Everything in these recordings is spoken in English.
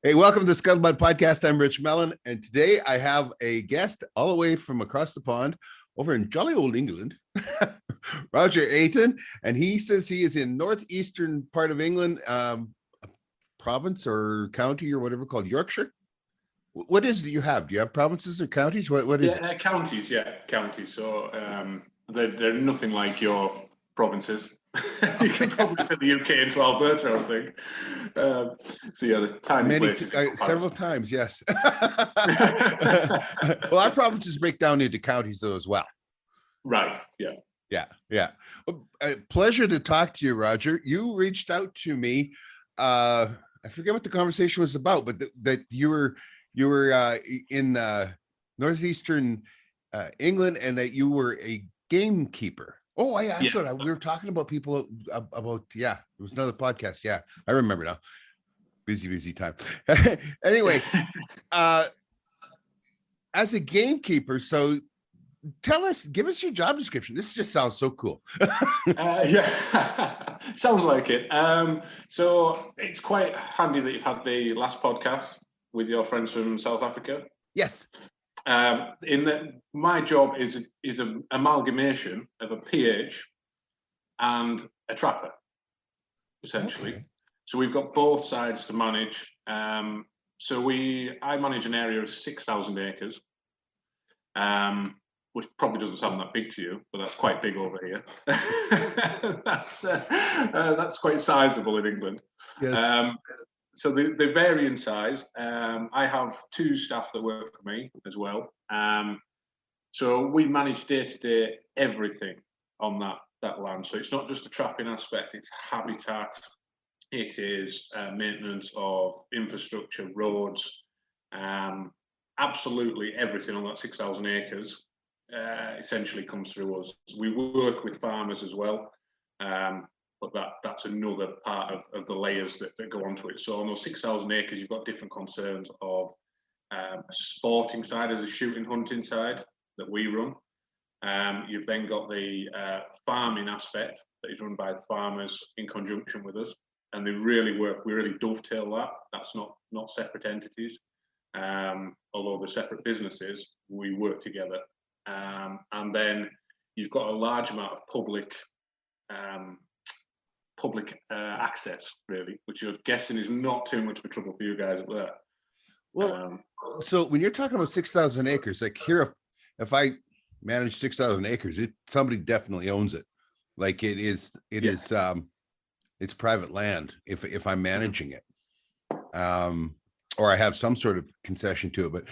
Hey, welcome to the Scuttlebutt podcast. I'm Rich Mellon, and today I have a guest all the way from across the pond over in jolly old England, Roger Ayton, and he says he is in northeastern part of England, province or county or whatever called Yorkshire. What is it you have? Do you have provinces or counties? What is it? Counties, counties. So they're nothing like your provinces. You can probably fit the UK into Alberta, I think. The tiny places. Several times, yes. Well, our provinces break down into counties though as well. Right. Yeah. Well, pleasure to talk to you, Roger. You reached out to me. I forget what the conversation was about, but that you were in northeastern England, and that you were a gamekeeper. Oh, I saw we were talking about people about it was another podcast. Yeah, I remember now. Busy time. Anyway, as a gamekeeper, so give us your job description. This just sounds so cool. Sounds like it. So it's quite handy that you've had the last podcast with your friends from South Africa. Yes. In that my job is an amalgamation of a PH and a trapper, essentially. Okay. So we've got both sides to manage. I manage an area of 6,000 acres, which probably doesn't sound that big to you, but that's quite big over here. That's quite sizable in England. Yes. So they vary in size. I have two staff that work for me as well. So we manage day-to-day everything on that land. So it's not just a trapping aspect, it's habitat, it is maintenance of infrastructure, roads, absolutely everything on that 6,000 acres essentially comes through us. We work with farmers as well. But that's another part of the layers that go onto it. So on those 6,000 acres, you've got different concerns of a sporting side as a shooting hunting side that we run. You've then got the farming aspect that is run by the farmers in conjunction with us. And they really work, we really dovetail that. That's not separate entities. Although they're separate businesses, we work together. And then you've got a large amount of public access, really, which you're guessing is not too much of a trouble for you guys up there. Well, so when you're talking about 6,000 acres, like here, if I manage 6,000 acres, somebody definitely owns it. Like it's private land if I'm managing it, or I have some sort of concession to it. But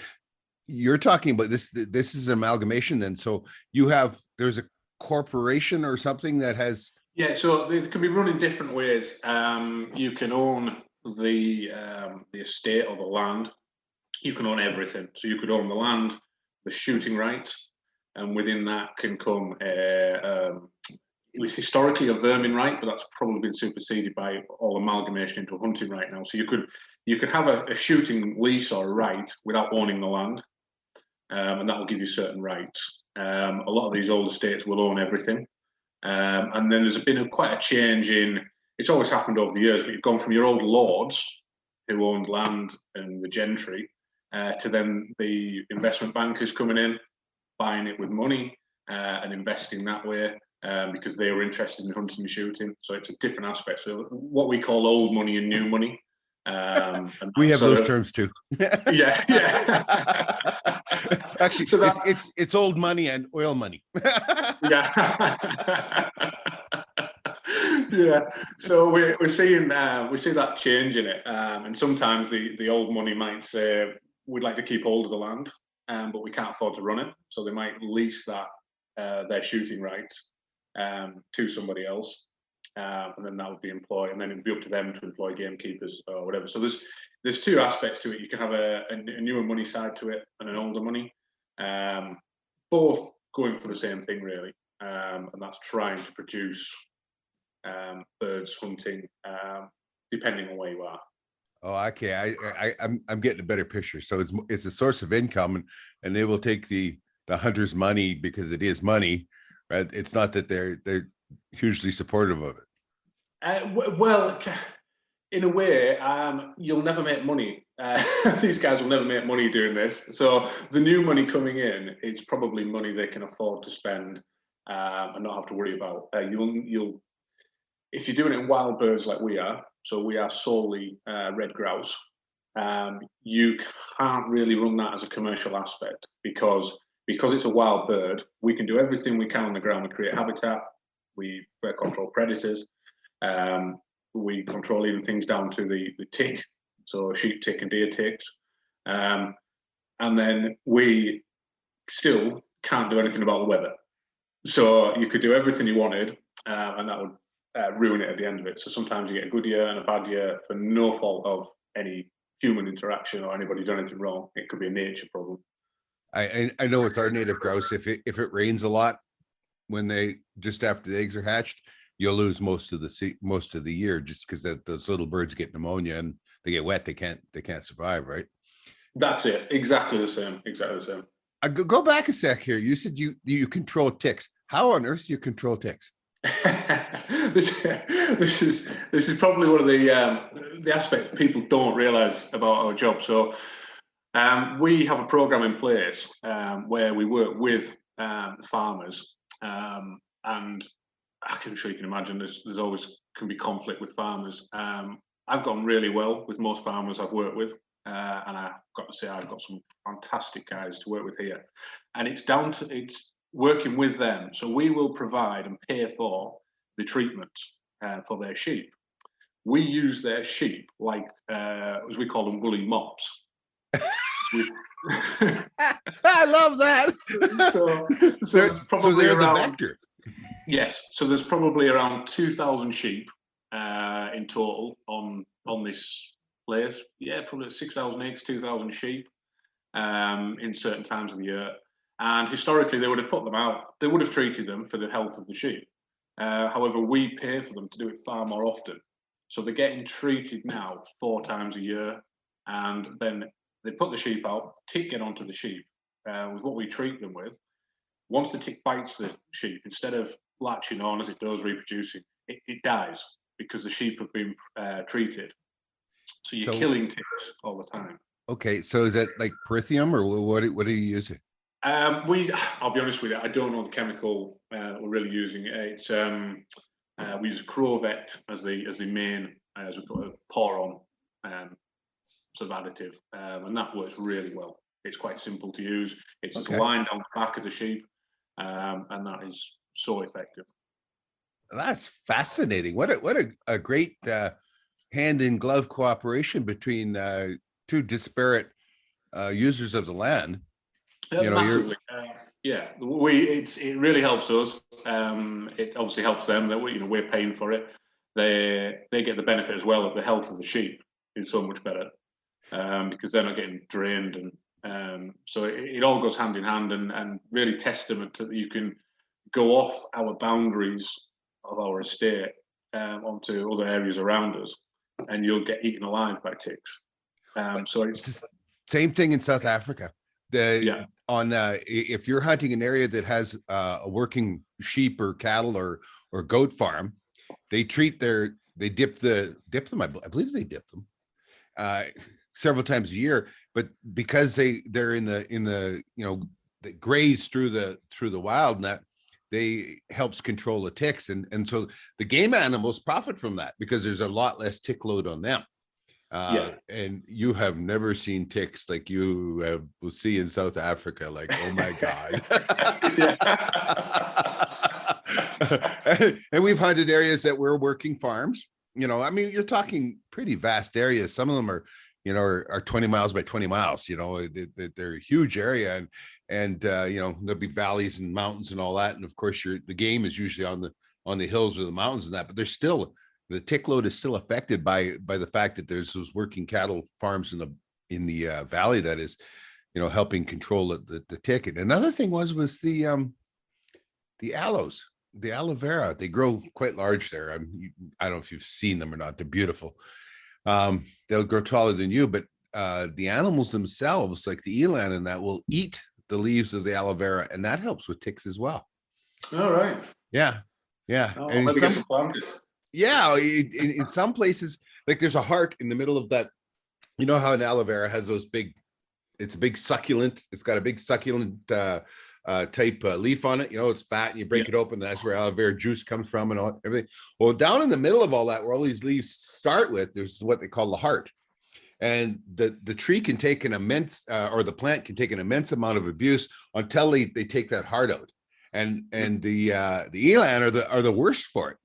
you're talking about this is an amalgamation then. So there's a corporation or something that has. Yeah, so they can be run in different ways. You can own the estate or the land. You can own everything. So you could own the land, the shooting rights, and within that can come it was historically a vermin right, but that's probably been superseded by all amalgamation into a hunting right now. So you could have a shooting lease or a right without owning the land, and that will give you certain rights. A lot of these old estates will own everything. And then there's been quite a change it's always happened over the years, but you've gone from your old lords who owned land and the gentry to then the investment bankers coming in, buying it with money and investing that way because they were interested in hunting and shooting. So it's a different aspect. So what we call old money and new money. And we have those terms too. Yeah. Actually, it's old money and oil money. Yeah. So we see that change in it, and sometimes the old money might say we'd like to keep hold of the land, but we can't afford to run it, so they might lease their shooting rights to somebody else, and then that would be employed, and then it'd be up to them to employ gamekeepers or whatever. So there's two aspects to it. You can have a newer money side to it and an older money, both going for the same thing really, and that's trying to produce birds hunting, depending on where you are. Oh, okay. I'm getting a better picture. So it's a source of income, and they will take the hunter's money because it is money, right? It's not that they're hugely supportive of it. Well, in a way, you'll never make money. These guys will never make money doing this. So the new money coming in, it's probably money they can afford to spend and not have to worry about. You'll if you're doing it in wild birds like we are, so we are solely red grouse. You can't really run that as a commercial aspect because it's a wild bird. We can do everything we can on the ground. We create habitat. We control predators. We control even things down to the tick, so sheep tick and deer ticks. And then we still can't do anything about the weather. So you could do everything you wanted, and that would ruin it at the end of it. So sometimes you get a good year and a bad year for no fault of any human interaction or anybody done anything wrong. It could be a nature problem. I know with our native grouse, if it rains a lot when they just after the eggs are hatched, you'll lose most of the year just because those little birds get pneumonia and they get wet. They can't survive, right? That's it. Exactly the same. Go back a sec here. You said you control ticks. How on earth do you control ticks? this is probably one of the aspects people don't realize about our job. So we have a program in place where we work with farmers, and I'm sure you can imagine there's always can be conflict with farmers. I've gone really well with most farmers I've worked with, and I've got to say I've got some fantastic guys to work with here, and it's working with them. So we will provide and pay for the treatments for their sheep. We use their sheep like, as we call them, woolly mops. I love that. so they're the vector. Yes. So there's probably around 2,000 sheep in total on this place. Yeah, probably 6,000 eggs, 2,000 sheep in certain times of the year. And historically, they would have put them out. They would have treated them for the health of the sheep. However, we pay for them to do it far more often. So they're getting treated now 4 times a year. And then they put the sheep out, tick get onto the sheep with what we treat them with. Once the tick bites the sheep, instead of latching on as it does, reproducing, it dies because the sheep have been treated. So you're killing ticks all the time. Okay, so is that like Perithium or what are you using? I'll be honest with you, I don't know the chemical we're really using. It's we use a Crovet as the main, as we put a pour on sort of additive, and that works really well. It's quite simple to use. It's just lined down the back of the sheep, and that is so effective. That's fascinating. What a great hand in glove cooperation between 2 disparate users of the land. Massively. It really helps us. It obviously helps them that we're paying for it. They get the benefit as well of the health of the sheep is so much better because they're not getting drained, and so it all goes hand in hand, and really testament that you can go off our boundaries of our estate onto other areas around us, and you'll get eaten alive by ticks. So it's the same thing in South Africa. If you're hunting an area that has a working sheep or cattle or goat farm, they dip them. I believe they dip them several times a year, but because they're in the they graze through the wild, and that they helps control the ticks, and so the game animals profit from that because there's a lot less tick load on them. And you have never seen ticks like you will see in South Africa. Like, oh my God. And we've hunted areas that were working farms. I mean, you're talking pretty vast areas. Some of them are 20 miles by 20 miles. They're a huge area, and there'll be valleys and mountains and all that. And of course, the game is usually on the hills or the mountains and that. But there's still the tick load is still affected by the fact that there's those working cattle farms in the valley that is, helping control the tick. And another thing was the aloes, the aloe vera. They grow quite large there. I don't know if you've seen them or not. They're beautiful. They'll grow taller than you, but the animals themselves, like the eland and that, will eat the leaves of the aloe vera, and that helps with ticks as well. All right. Yeah. Oh, and maybe get some planted. Yeah, in some places, like there's a heart in the middle of that. You know how an aloe vera has those big, it's a big succulent. It's got a big succulent type leaf on it. You know, it's fat, and you break Yeah. it open. And that's where aloe vera juice comes from, and all everything. Well, down in the middle of all that, where all these leaves start with, there's what they call the heart, and the tree can take an immense, or the plant can take an immense amount of abuse until they take that heart out, and the eland are the worst for it.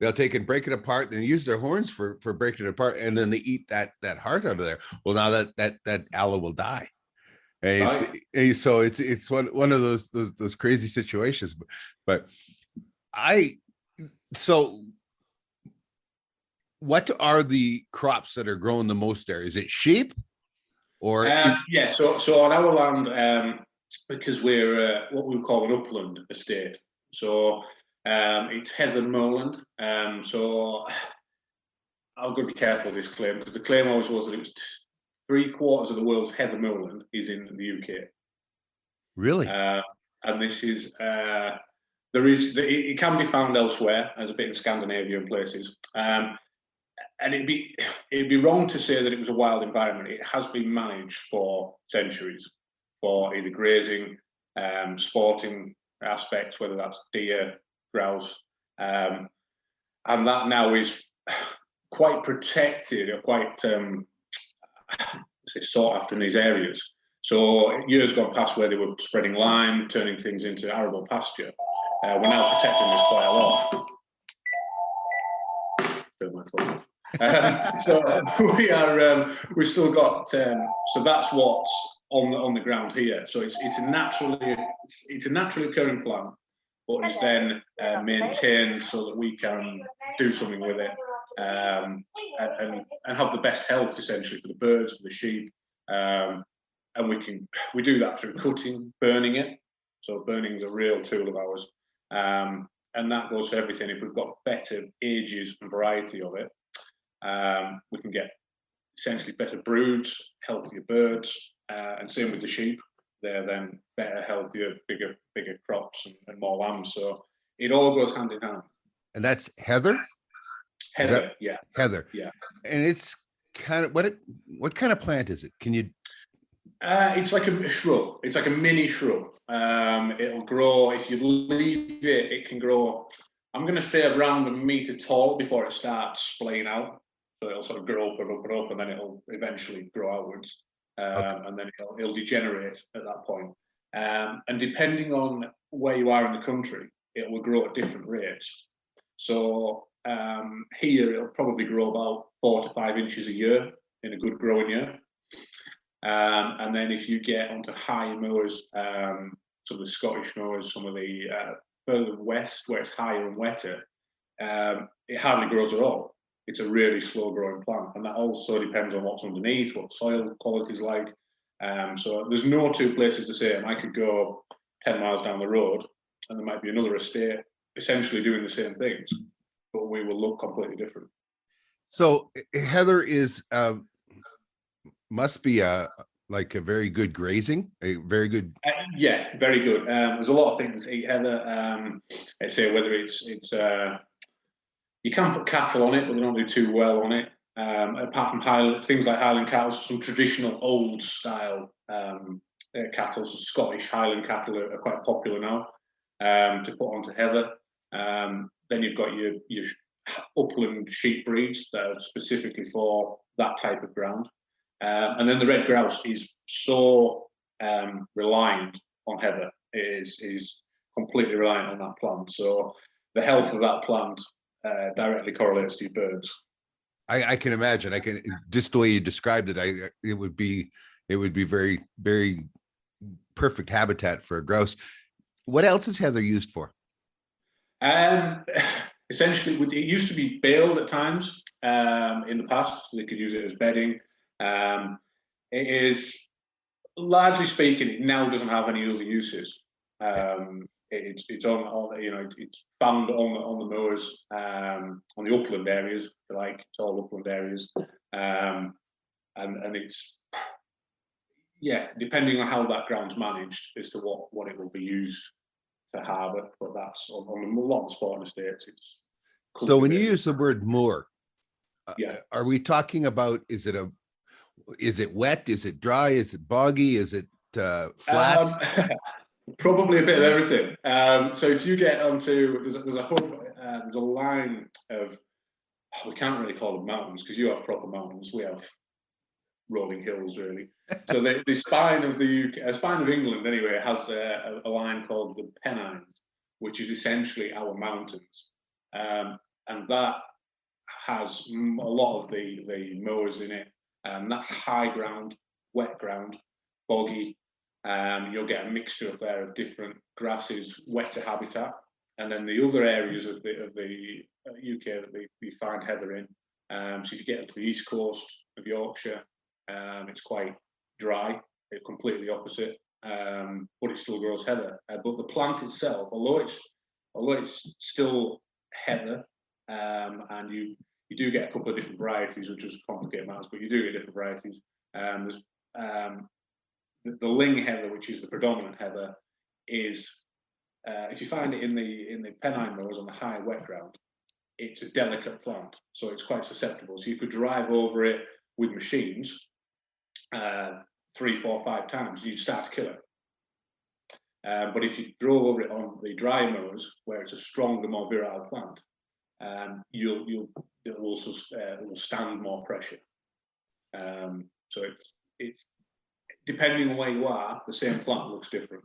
They'll take and break it apart and use their horns for breaking it apart, and then they eat that heart out of there. Well, now that aloe will die. And so it's one of those crazy situations. But so what are the crops that are growing the most there? Is it sheep or yeah? So on our land, because we're what we call an upland estate, so it's heather moorland. So I've got to be careful with this claim, because the claim always was that it was 3/4 of the world's heather moorland is in the UK. really? And this is it can be found elsewhere, as a bit in Scandinavia and places. And it'd be wrong to say that it was a wild environment. It has been managed for centuries for either grazing, sporting aspects, whether that's deer, grouse, and that now is quite protected, or quite sought after in these areas. So years gone past, where they were spreading lime, turning things into arable pasture, we're now protecting this quite a lot. Turn my phone off. So we've still got, so that's what's on the ground here. So it's a naturally occurring plant, but it's then maintained so that we can do something with it, and have the best health, essentially, for the birds, for the sheep, and we do that through cutting, burning it. So burning is a real tool of ours, and that goes for everything. If we've got better ages and variety of it, we can get essentially better broods, healthier birds, and same with the sheep. They're then better, healthier, bigger crops, and more lambs. So it all goes hand in hand. And that's heather? Heather, yeah. Heather. Yeah. And it's kind of what kind of plant is it? Can you? It's like a shrub. It's like a mini shrub. It'll grow, if you leave it, it can grow, I'm going to say, around a metre tall before it starts splaying out. So it'll sort of grow up and up and up, and then it'll eventually grow outwards, and then it'll degenerate at that point. And depending on where you are in the country, it will grow at different rates. So here it'll probably grow about 4 to 5 inches a year in a good growing year. And then if you get onto higher moors, some of the Scottish moors, some of the further west where it's higher and wetter, it hardly grows at all. It's a really slow growing plant, and that also depends on what's underneath, what soil quality is like. So there's no two places the same. I could go 10 miles down the road and there might be another estate essentially doing the same things, but we will look completely different. So heather is must be like a very good grazing, a very good. Yeah, very good. There's a lot of things eat heather. I say whether it's you can put cattle on it, but they don't do too well on it. Apart from things like Highland cattle, some traditional old style cattle, so Scottish Highland cattle are quite popular now to put onto heather. Then you've got your upland sheep breeds that are specifically for that type of ground. And then the red grouse is so reliant on heather. It is completely reliant on that plant. So the health of that plant directly correlates to your birds. I can imagine. I can, just the way you described it. It would be very, very perfect habitat for a grouse. What else is heather used for? Essentially, it used to be baled at times in the past. They could use it as bedding. It is, largely speaking, it now doesn't have any other uses. It's on it's found on the moors, on the upland areas, if you like. It's all upland areas, and it's, yeah, depending on how that ground's managed as to what it will be used to harbour. But that's on a lot of sporting estates. It's so when you use the word moor, Yeah. Are we talking about, is it wet? Is it dry? Is it boggy? Is it flat? Probably a bit of everything. So if you get onto, there's a hub, there's a line of, we can't really call them mountains because you have proper mountains. We have rolling hills, really. So the spine of the UK, spine of England anyway, has a line called the Pennines, which is essentially our mountains, and that has a lot of the moors in it. That's high ground, wet ground, boggy. You'll get a mixture up there of different grasses, wetter habitat, and then the other areas of the UK that we find heather in. So if you get to the east coast of Yorkshire, it's quite dry. It's completely opposite, but it still grows heather. But the plant itself, although it's still heather, and you do get a couple of different varieties, which is complicated matters, but you do get different varieties. There's the ling heather, which is the predominant heather, is if you find it in the Pennine moors on the high wet ground, it's a delicate plant, so it's quite susceptible. So you could drive over it with machines 3, 4, 5 times, you'd start to kill it. But if you drove over it on the dry moors, where it's a stronger, more virile plant, it will stand more pressure. So it's depending on where you are, the same plant looks different.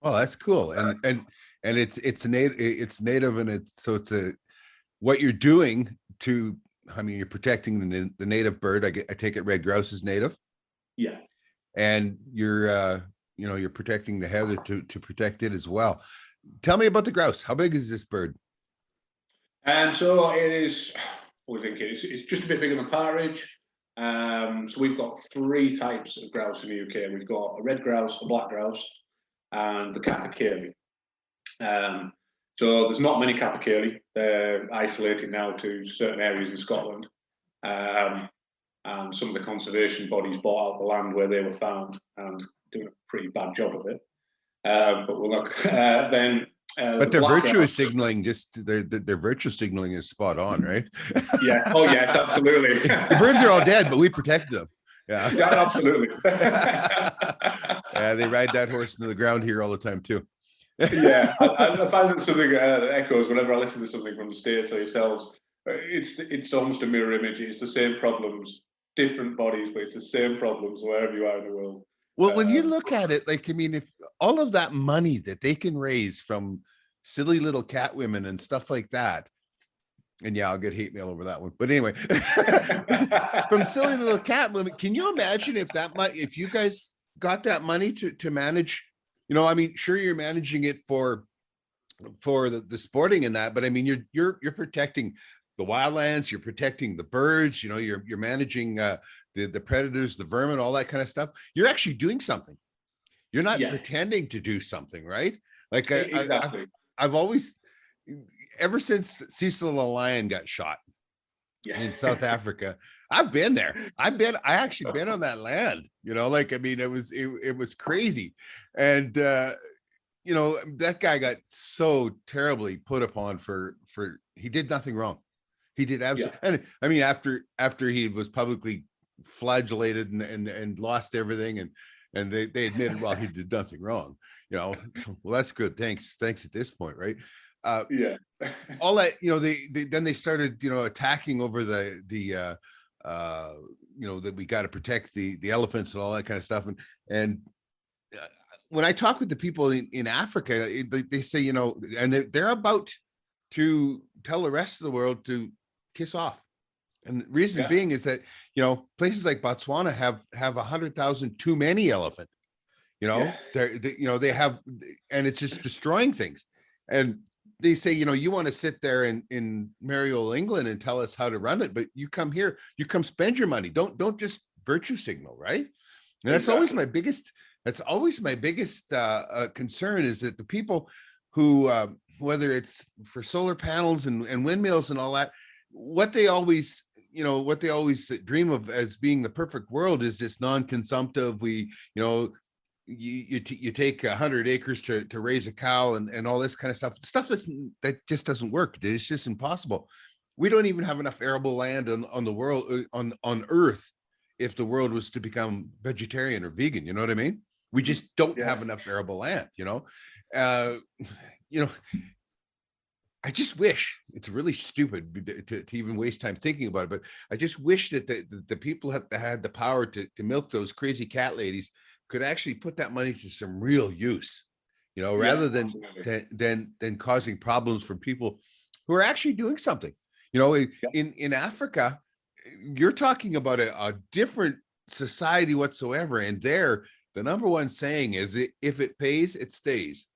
Oh, that's cool. And it's native, and it's what you're doing to, I mean, you're protecting the native bird. I take it red grouse is native. Yeah. And you're protecting the heather to protect it as well. Tell me about the grouse. How big is this bird? And so it is, what do you think? It's just a bit bigger than partridge. So we've got 3 types of grouse in the UK. We've got a red grouse, a black grouse, and the capercaillie. So there's not many capercaillie. They're isolated now to certain areas in Scotland. And some of the conservation bodies bought out the land where they were found and doing a pretty bad job of it. But we'll look then. But their virtue signaling, their virtue signaling is spot on, right? Yeah. Oh, yes, absolutely. The birds are all dead, but we protect them. Yeah. Yeah, absolutely. Yeah, they ride that horse into the ground here all the time too. Yeah, I find that something that echoes whenever I listen to something from the States or yourselves. It's almost a mirror image. It's the same problems, different bodies, but it's the same problems wherever you are in the world. Well, when you look at it, like, I mean, if all of that money that they can raise from silly little cat women and stuff like that, and yeah, I'll get hate mail over that one. But anyway, from silly little cat women, can you imagine if you guys got that money to manage, I mean, sure, you're managing it for the sporting and that, but I mean, you're protecting the wildlands, you're protecting the birds, you're managing the predators, the vermin, all that kind of stuff. You're actually doing something. You're not pretending to do something, right? Like exactly. I've always, ever since Cecil the lion got shot in South Africa, I've been there. I actually been on that land, like, I mean, it was crazy. And, that guy got so terribly put upon for he did nothing wrong. He did absolutely. And I mean, after he was publicly flagellated and lost everything, and they admitted, well, he did nothing wrong, well, that's good. Thanks at this point, right? All that, then they started, attacking over that we got to protect the elephants and all that kind of stuff. And when I talk with the people in Africa, they say, and they're about to tell the rest of the world to kiss off. And the reason being is that, places like Botswana have 100,000 too many elephant, they have, and it's just destroying things. And they say, you want to sit there in merry old England and tell us how to run it, but you come here, you come spend your money. Don't just virtue signal, right? And that's always my biggest concern, is that the people who, whether it's for solar panels and windmills and all that, what they always dream of as being the perfect world is this non-consumptive. You take 100 acres to raise a cow and all this kind of stuff that just doesn't work. It's just impossible. We don't even have enough arable land on the world, on Earth, if the world was to become vegetarian or vegan. You know what I mean? We just don't Yeah, have enough arable land. Uh, you know, I just wish, it's really stupid to even waste time thinking about it, but I just wish that the people that had the power to milk those crazy cat ladies could actually put that money to some real use, yeah, rather absolutely. than causing problems for people who are actually doing something. In Africa, you're talking about a different society whatsoever, and there, the number one saying is, if it pays, it stays.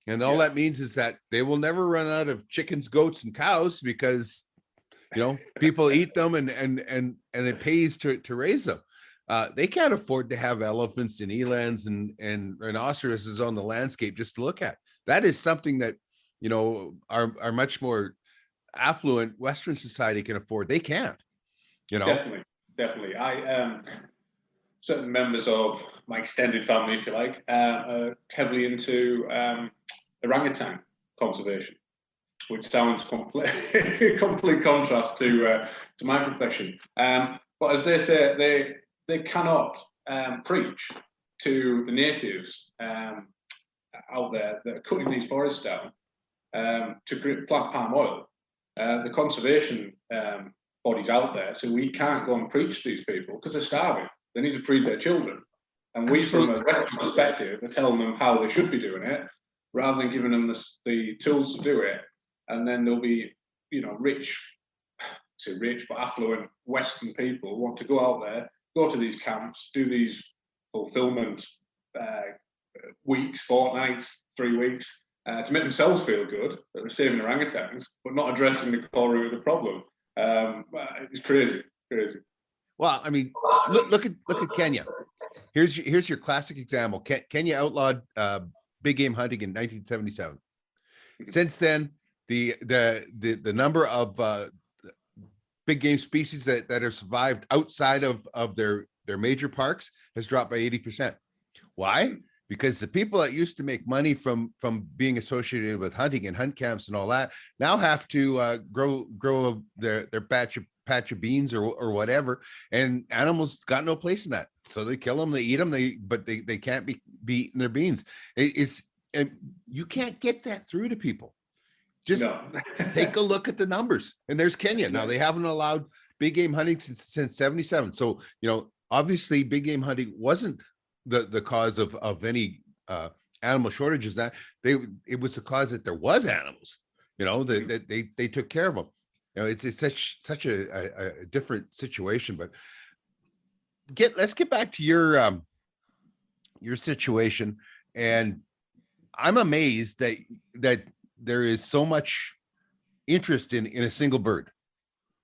And all Yeah, that means is that they will never run out of chickens, goats, and cows, because people eat them, and it pays to raise them. They can't afford to have elephants and elands and rhinoceroses on the landscape just to look at. That is something that our much more affluent Western society can afford. They can't. definitely, definitely. Certain members of my extended family, if you like, are heavily into orangutan conservation, which sounds complete contrast to my profession. But as they say, they cannot preach to the natives out there that are cutting these forests down to plant palm oil. The conservation bodies out there, so we can't go and preach to these people because they're starving. They need to feed their children. And we, from a Absolutely. Western perspective, are telling them how they should be doing it, rather than giving them the tools to do it. And then they'll be, rich, but affluent Western people want to go out there, go to these camps, do these fulfillment weeks, fortnights, 3 weeks, to make themselves feel good that they're saving orangutans, but not addressing the core root of the problem. It's crazy, crazy. Well, I mean, look at Kenya. Here's your classic example. Kenya outlawed big game hunting in 1977. Since then, the number of big game species that have survived outside of their major parks has dropped by 80%. Why? Because the people that used to make money from being associated with hunting and hunt camps and all that now have to grow their patch of beans or whatever, and animals got no place in that, so they kill them, they eat them, but they can't be eating their beans. And you can't get that through to people. Just No. take a look at the numbers. And there's Kenya. Now, Yeah. they haven't allowed big game hunting since 77. So, obviously big game hunting wasn't the cause of any animal shortages. That it was the cause that there was animals, that they took care of them. It's such a different situation. But let's get back to your situation. And I'm amazed that there is so much interest in a single bird,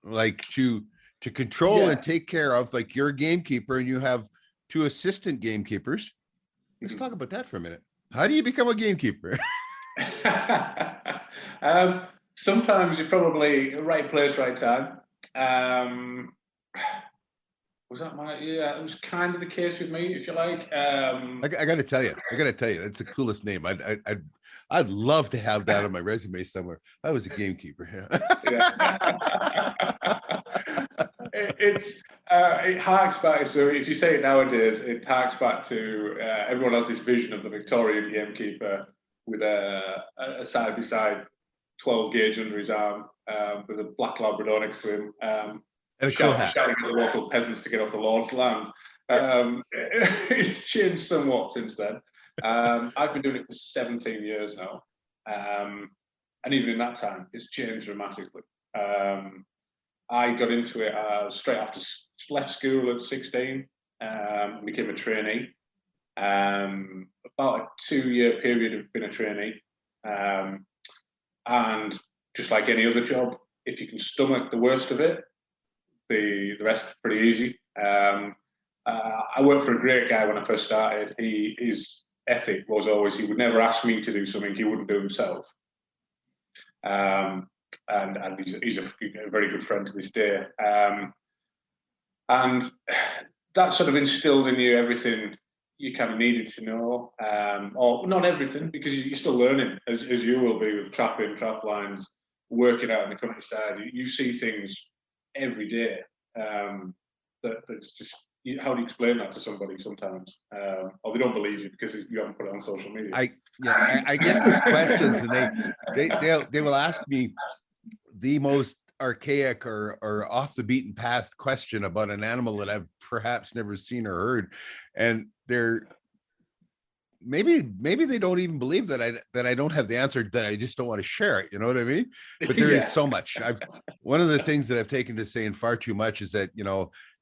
like to control Yeah. and take care of. Like, you're a gamekeeper and you have two assistant gamekeepers. Let's talk about that for a minute. How do you become a gamekeeper? Sometimes you're probably right place, right time. Was that yeah, it was kind of the case with me, if you like. I got to tell you, it's the coolest name. I'd love to have that on my resume somewhere. I was a gamekeeper. It harks back. So if you say it nowadays, it harks back to everyone has this vision of the Victorian gamekeeper with a side by side 12 gauge under his arm, with a black Labrador next to him, And a cool hat. shouting at the local peasants to get off the Lord's land. It's changed somewhat since then. I've been doing it for 17 years now. And even in that time, it's changed dramatically. I got into it straight after left school at 16, became a trainee. About a 2-year period of being a trainee. And just like any other job, if you can stomach the worst of it, the rest is pretty easy. I worked for a great guy when I first started. His ethic was always he would never ask me to do something he wouldn't do himself. And he's a very good friend to this day. And that sort of instilled in you everything you kind of needed to know, or not everything, because you're still learning, as you will be with trapping, trap lines, working out in the countryside, you see things every day. That's just, how do you explain that to somebody sometimes? Or they don't believe you because you haven't put it on social media. I get those questions, and they will ask me the most archaic or off the beaten path question about an animal that I've perhaps never seen or heard, and they're maybe they don't even believe that I don't have the answer, that I just don't want to share it. You know what I mean? But there is so much. One of the things that I've taken to saying far too much is that,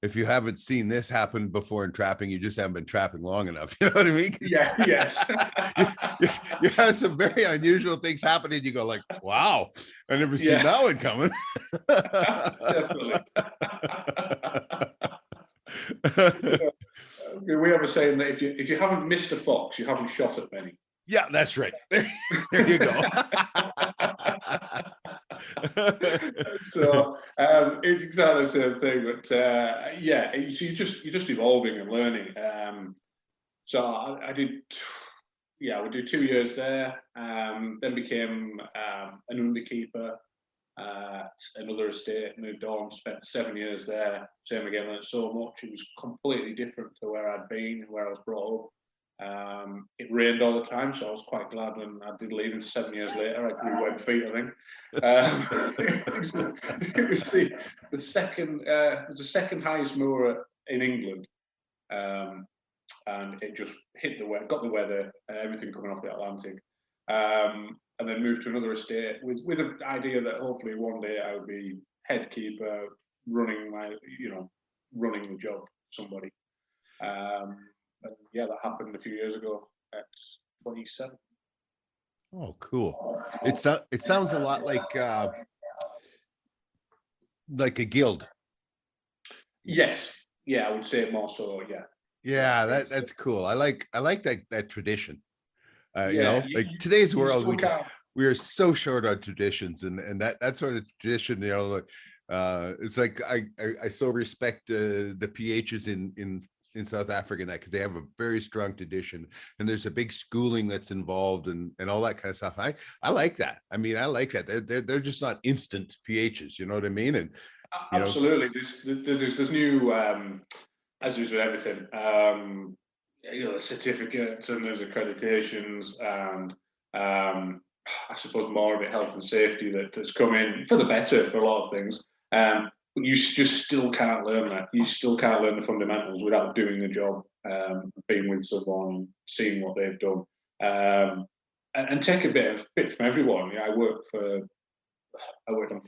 if you haven't seen this happen before in trapping, you just haven't been trapping long enough. You know what I mean? Yeah. Yes. you have some very unusual things happening. You go like, wow, I never seen that one coming. Definitely. We have a saying that if you haven't missed a fox, you haven't shot at many. Yeah, that's right. There you go. So it's exactly the same thing. But so you're just evolving and learning. So I did, I would do 2 years there. Then became an underkeeper at another estate, moved on, spent 7 years there. Same again, learned so much. It was completely different to where I'd been, where I was brought up. It rained all the time, so I was quite glad when I did leave. And 7 years later, I grew web feet, I think. It was the second highest moor in England, and it just hit got the weather, everything coming off the Atlantic. And then moved to another estate with an idea that hopefully one day I would be head keeper, running the job for somebody. And that happened a few years ago at 27. Oh, cool. It sounds a lot like a guild. Yes. Yeah, I would say more so, yeah. Yeah, that's cool. I like that tradition. Today's world, we are so short on traditions, and that sort of tradition, it's like I so respect the PHs in South Africa, and that because they have a very strong tradition, and there's a big schooling that's involved and all that kind of stuff. I like that. I mean, I like that. They're just not instant PHs. You know what I mean? And absolutely, there's new, as there is with everything. The certificates, and there's accreditations, and I suppose more of it health and safety that's come in for the better for a lot of things. But you just still can't learn that. You still can't learn the fundamentals without doing the job, being with someone, seeing what they've done, and take a bit from everyone. I worked on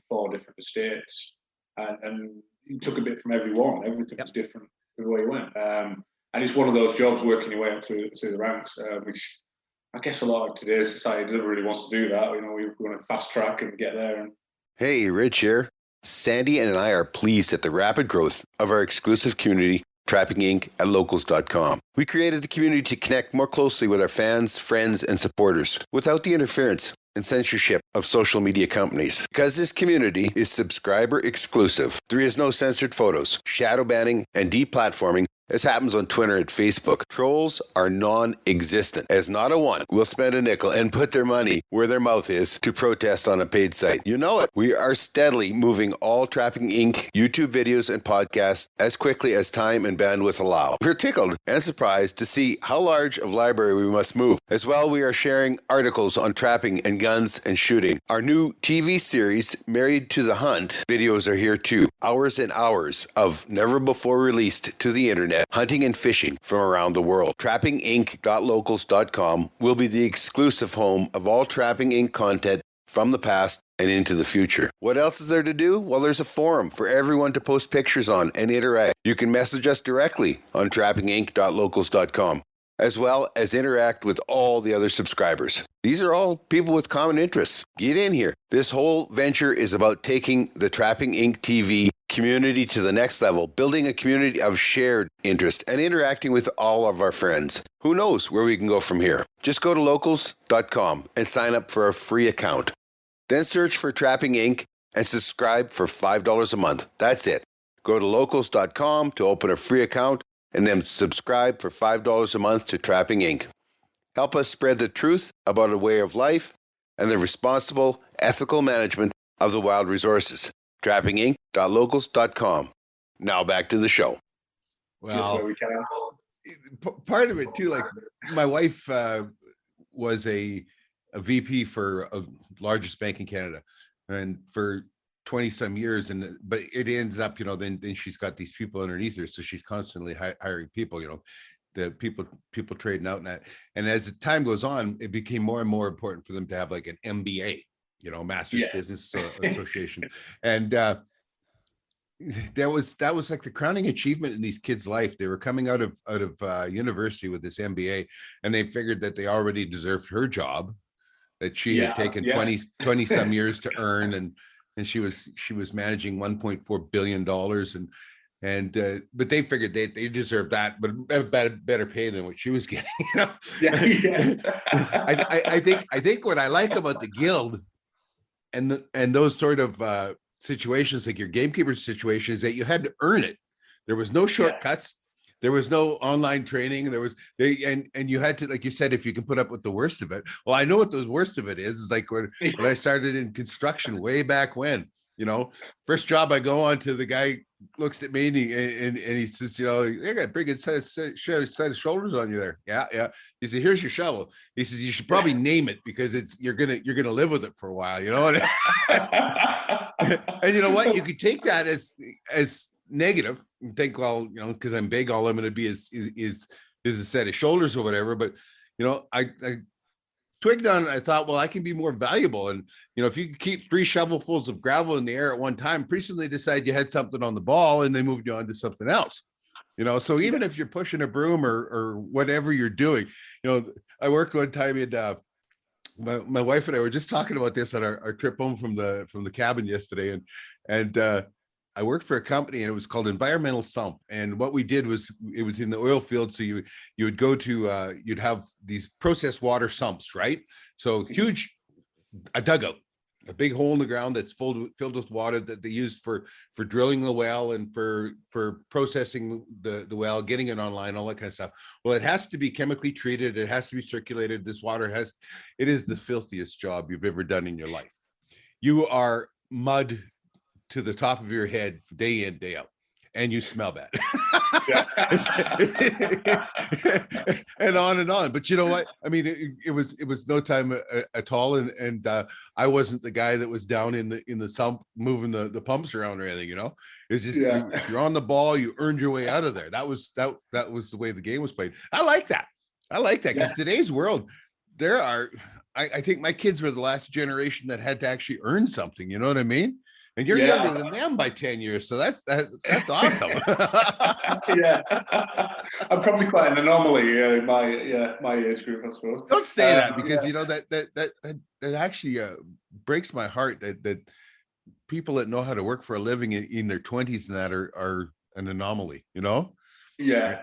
4 different estates, and you took a bit from everyone. Everything was different everywhere you went. And it's one of those jobs, working your way up through the ranks, which I guess a lot of today's society never really wants to do that. We want to fast track and get there. Hey, Rich here. Sandy and I are pleased at the rapid growth of our exclusive community, Trapping Inc. at locals.com. We created the community to connect more closely with our fans, friends, and supporters without the interference and censorship of social media companies. Because this community is subscriber exclusive, there is no censored photos, shadow banning, and deplatforming as happens on Twitter and Facebook. Trolls are non-existent, as not a one will spend a nickel and put their money where their mouth is to protest on a paid site. You know it. We are steadily moving all Trapping Inc. YouTube videos and podcasts as quickly as time and bandwidth allow. We're tickled and surprised to see how large of library we must move. As well, we are sharing articles on trapping and guns and shooting. Our new TV series, Married to the Hunt, videos are here too. Hours and hours of never before released to the internet hunting and fishing from around the world. TrappingInc.locals.com will be the exclusive home of all Trapping Inc. content from the past and into the future. What else is there to do? Well, there's a forum for everyone to post pictures on and interact. You can message us directly on TrappingInc.locals.com, as well as interact with all the other subscribers. These are all people with common interests. Get in here. This whole venture is about taking the Trapping Inc. TV community to the next level, building a community of shared interest and interacting with all of our friends. Who knows where we can go from here? Just go to locals.com and sign up for a free account. Then search for Trapping Inc. and subscribe for $5 a month. That's it. Go to locals.com to open a free account and then subscribe for $5 a month to Trapping Inc. Help us spread the truth about a way of life and the responsible, ethical management of the wild resources. trappinginc.locals.com. Now back to the show. Just where Well, we can. part of it too, like my wife was a VP for a largest bank in Canada, and for 20 some years, but it ends up, then she's got these people underneath her, so she's constantly hiring people, the people trading out, and as the time goes on, it became more and more important for them to have like an MBA, Master's Yeah. Business Association, and that was like the crowning achievement in these kids' life. They were coming out of university with this MBA, and they figured that they already deserved her job that she had taken 20 some years to earn, and she was managing $1.4 billion, but they figured they deserved that, but better pay than what she was getting. Yes. I think what I like about the guild and those sort of situations, like your gamekeeper situation, is that you had to earn it. There was no shortcuts. There was no online training. And you had to, like you said, if you can put up with the worst of it. Well, I know what the worst of it is like when I started in construction way back when, first job I go on to, the guy looks at me and he says, you got a pretty good set of shoulders on you there. Yeah. He said, here's your shovel. He says, you should probably name it, because you're gonna live with it for a while, And you know what? You could take that as negative and think, well, because I'm big, all I'm going to be is a set of shoulders or whatever. But I twigged on it. I thought, well, I can be more valuable, and if you could keep 3 shovelfuls of gravel in the air at one time, pretty soon they decide you had something on the ball, and they moved you on to something else. So even if you're pushing a broom or whatever you're doing, I worked one time in. My wife and I were just talking about this on our trip home from the cabin yesterday, and I worked for a company, and it was called Environmental Sump. And what we did was, it was in the oil field, so you would go to you'd have these processed water sumps, right? So huge, a dugout, a big hole in the ground that's filled with water that they used for drilling the well and for processing the well, getting it online, all that kind of stuff. Well, it has to be chemically treated. It has to be circulated. This water it is the filthiest job you've ever done in your life. You are mud to the top of your head day in, day out, and you smell bad. And on and on. But you know what? I mean, it was no time at all. And I wasn't the guy that was down in the sump moving the pumps around or anything, It's just, if you're on the ball, you earned your way out of there. That was the way the game was played. I like that because today's world, there are, I think my kids were the last generation that had to actually earn something. You know what I mean? And you're younger than them by 10 years. So that's awesome. Yeah. I'm probably quite an anomaly in my age group, I suppose. Don't say that, because that actually breaks my heart that people that know how to work for a living in their 20s and that are an anomaly, Yeah.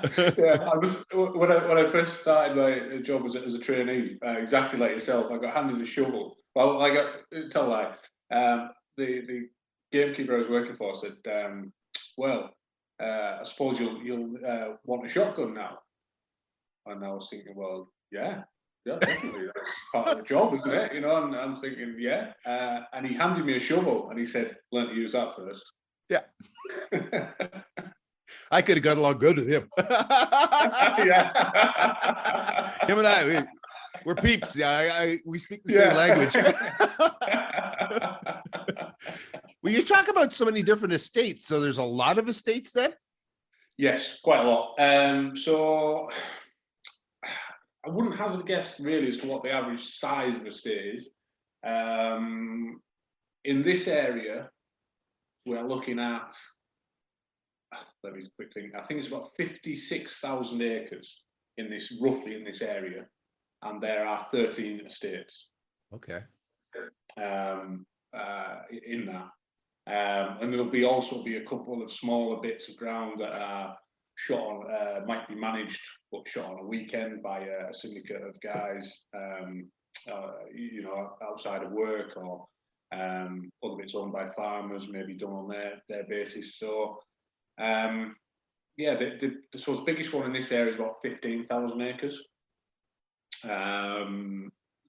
I was when I first started my job as a trainee, exactly like yourself. I got handed a shovel. Well, tell a lie. The gamekeeper I was working for said, I suppose you'll want a shotgun now. And I was thinking, well, yeah, definitely. That's part of the job, isn't it? And I'm thinking, yeah. And he handed me a shovel, and he said, learn to use that first. Yeah. I could have got along good with him. Yeah. Him and I, we're peeps. Yeah, we speak the same language. Well, you talk about so many different estates. So there's a lot of estates then? Yes, quite a lot. So I wouldn't hazard a guess really as to what the average size of estate is. In this area, we're looking at, let me quick think. I think it's about 56,000 acres roughly in this area, and there are 13 estates. Okay. In that, and there'll also be a couple of smaller bits of ground that are shot on, might be managed but shot on a weekend by a syndicate of guys, outside of work, or other bits owned by farmers, maybe done on their basis. So, I suppose the biggest one in this area is about 15,000 acres.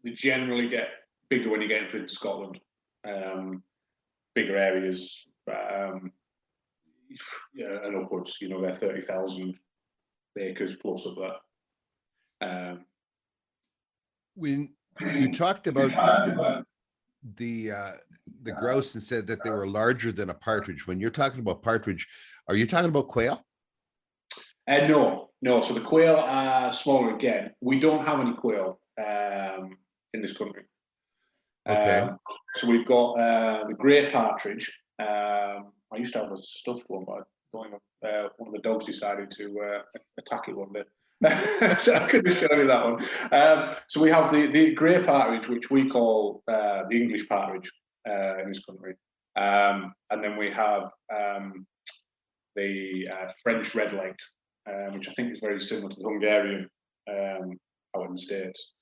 they generally get bigger when you get into Scotland. Bigger areas, yeah, and upwards. You know, they're 30,000 acres plus of that. When you talked about the grouse and said that they were larger than a partridge, when you're talking about partridge, are you talking about quail? No. So the quail are smaller again. We don't have any quail in this country. Okay. So we've got the grey partridge. I used to have a stuffed one, but I don't know, one of the dogs decided to attack it one day. So I couldn't show you that one. So we have the grey partridge, which we call the English partridge in this country. And then we have the French red-legged, which I think is very similar to the Hungarian out in the States,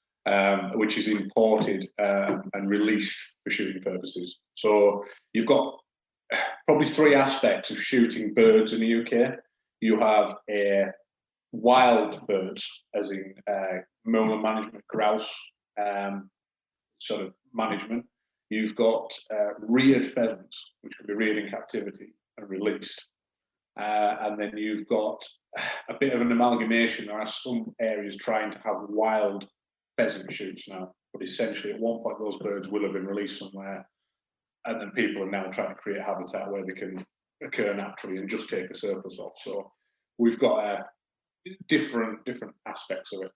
which is imported and released for shooting purposes. So you've got probably three aspects of shooting birds in the UK. You have wild birds, as in molar management, grouse sort of management. You've got reared pheasants, which can be reared in captivity and released. And then you've got a bit of an amalgamation. There are some areas trying to have wild pheasant shoots now, but essentially at one point those birds will have been released somewhere, and then people are now trying to create a habitat where they can occur naturally and just take a surplus off. So we've got different aspects of it.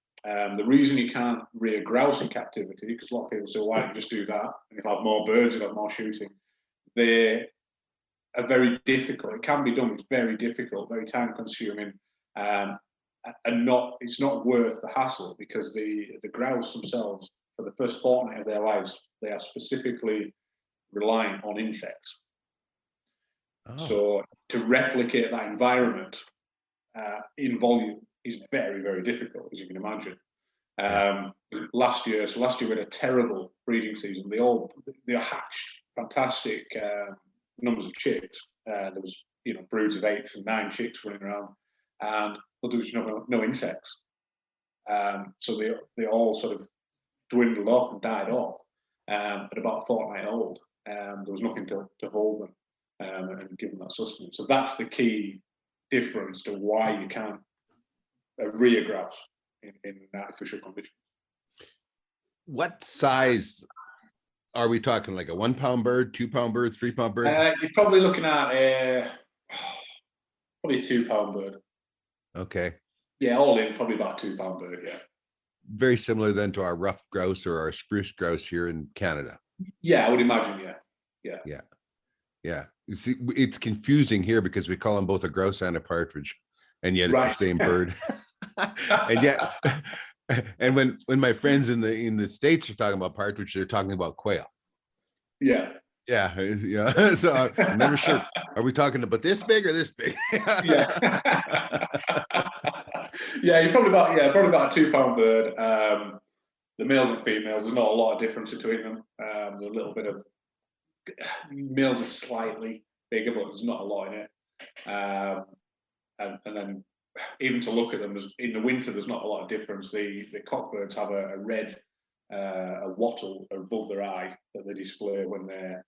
The reason you can't rear grouse in captivity, because a lot of people say, why don't you just do that and you'll have more birds, you'll have more shooting. They are very difficult. It can be done, it's very difficult, very time consuming, and it's not worth the hassle, because the grouse themselves, for the first fortnight of their lives, they are specifically relying on insects. Oh. So to replicate that environment in volume is very, very difficult, as you can imagine. Last year we had a terrible breeding season. They hatched fantastic numbers of chicks. There was, broods of 8 and 9 chicks running around, but there was no insects. So they all sort of dwindled off and died off. At about a fortnight old, there was nothing to hold them and give them that sustenance. So that's the key difference to why you can't rear grouse in artificial conditions. What size are we talking? Like a 1 pound bird, 2 pound bird, 3 pound bird? You're probably looking at probably a 2 pound bird. Okay. Yeah, all in, probably about a 2 pound bird. Yeah. Very similar then to our rough grouse or our spruce grouse here in Canada. Yeah, I would imagine. Yeah. You see, it's confusing here because we call them both a grouse and a partridge, and yet it's the same bird. And yet, and when my friends in the States are talking about partridge, they're talking about quail. Yeah. So I'm never sure. Are we talking about this big or this big? Yeah. Yeah, you're probably about a 2 pound bird. The males and females, there's not a lot of difference between them. There's a little bit of males are slightly bigger, but there's not a lot in it. And then even to look at them, in the winter, there's not a lot of difference. The cockbirds have a red a wattle above their eye that they display when they're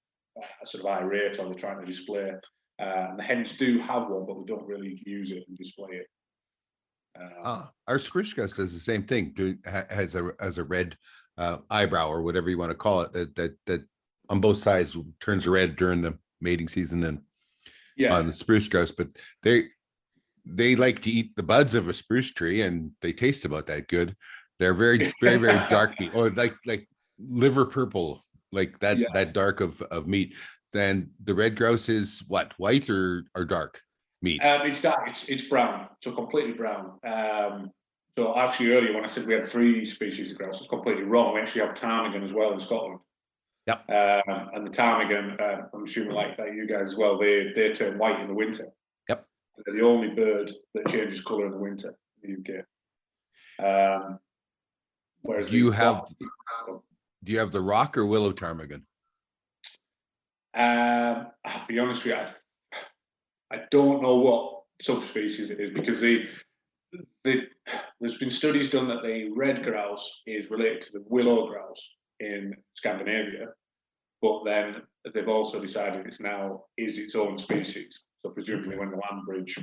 sort of irate or they're trying to display. And the hens do have one, but they don't really use it and display it. Our spruce grouse does the same thing. Has a red eyebrow or whatever you want to call it that on both sides turns red during the mating season and on the spruce grouse. But they like to eat the buds of a spruce tree and they taste about that good. They're very, very, very dark meat, or like liver purple, like that dark of meat. Then the red grouse is what, white or dark meat? It's dark. It's brown, so completely brown. So actually earlier when I said we had 3 species of grouse, it's completely wrong. We actually have ptarmigan as well in Scotland. Yep. And the ptarmigan, I'm assuming like you guys as well, they turn white in the winter. Yep. They're the only bird that changes colour in the winter in the UK. Whereas do you have the rock or willow ptarmigan? I'll be honest with you, I don't know what subspecies it is, because there's been studies done that the red grouse is related to the willow grouse in Scandinavia, but then they've also decided it's now is its own species. So presumably when the land bridge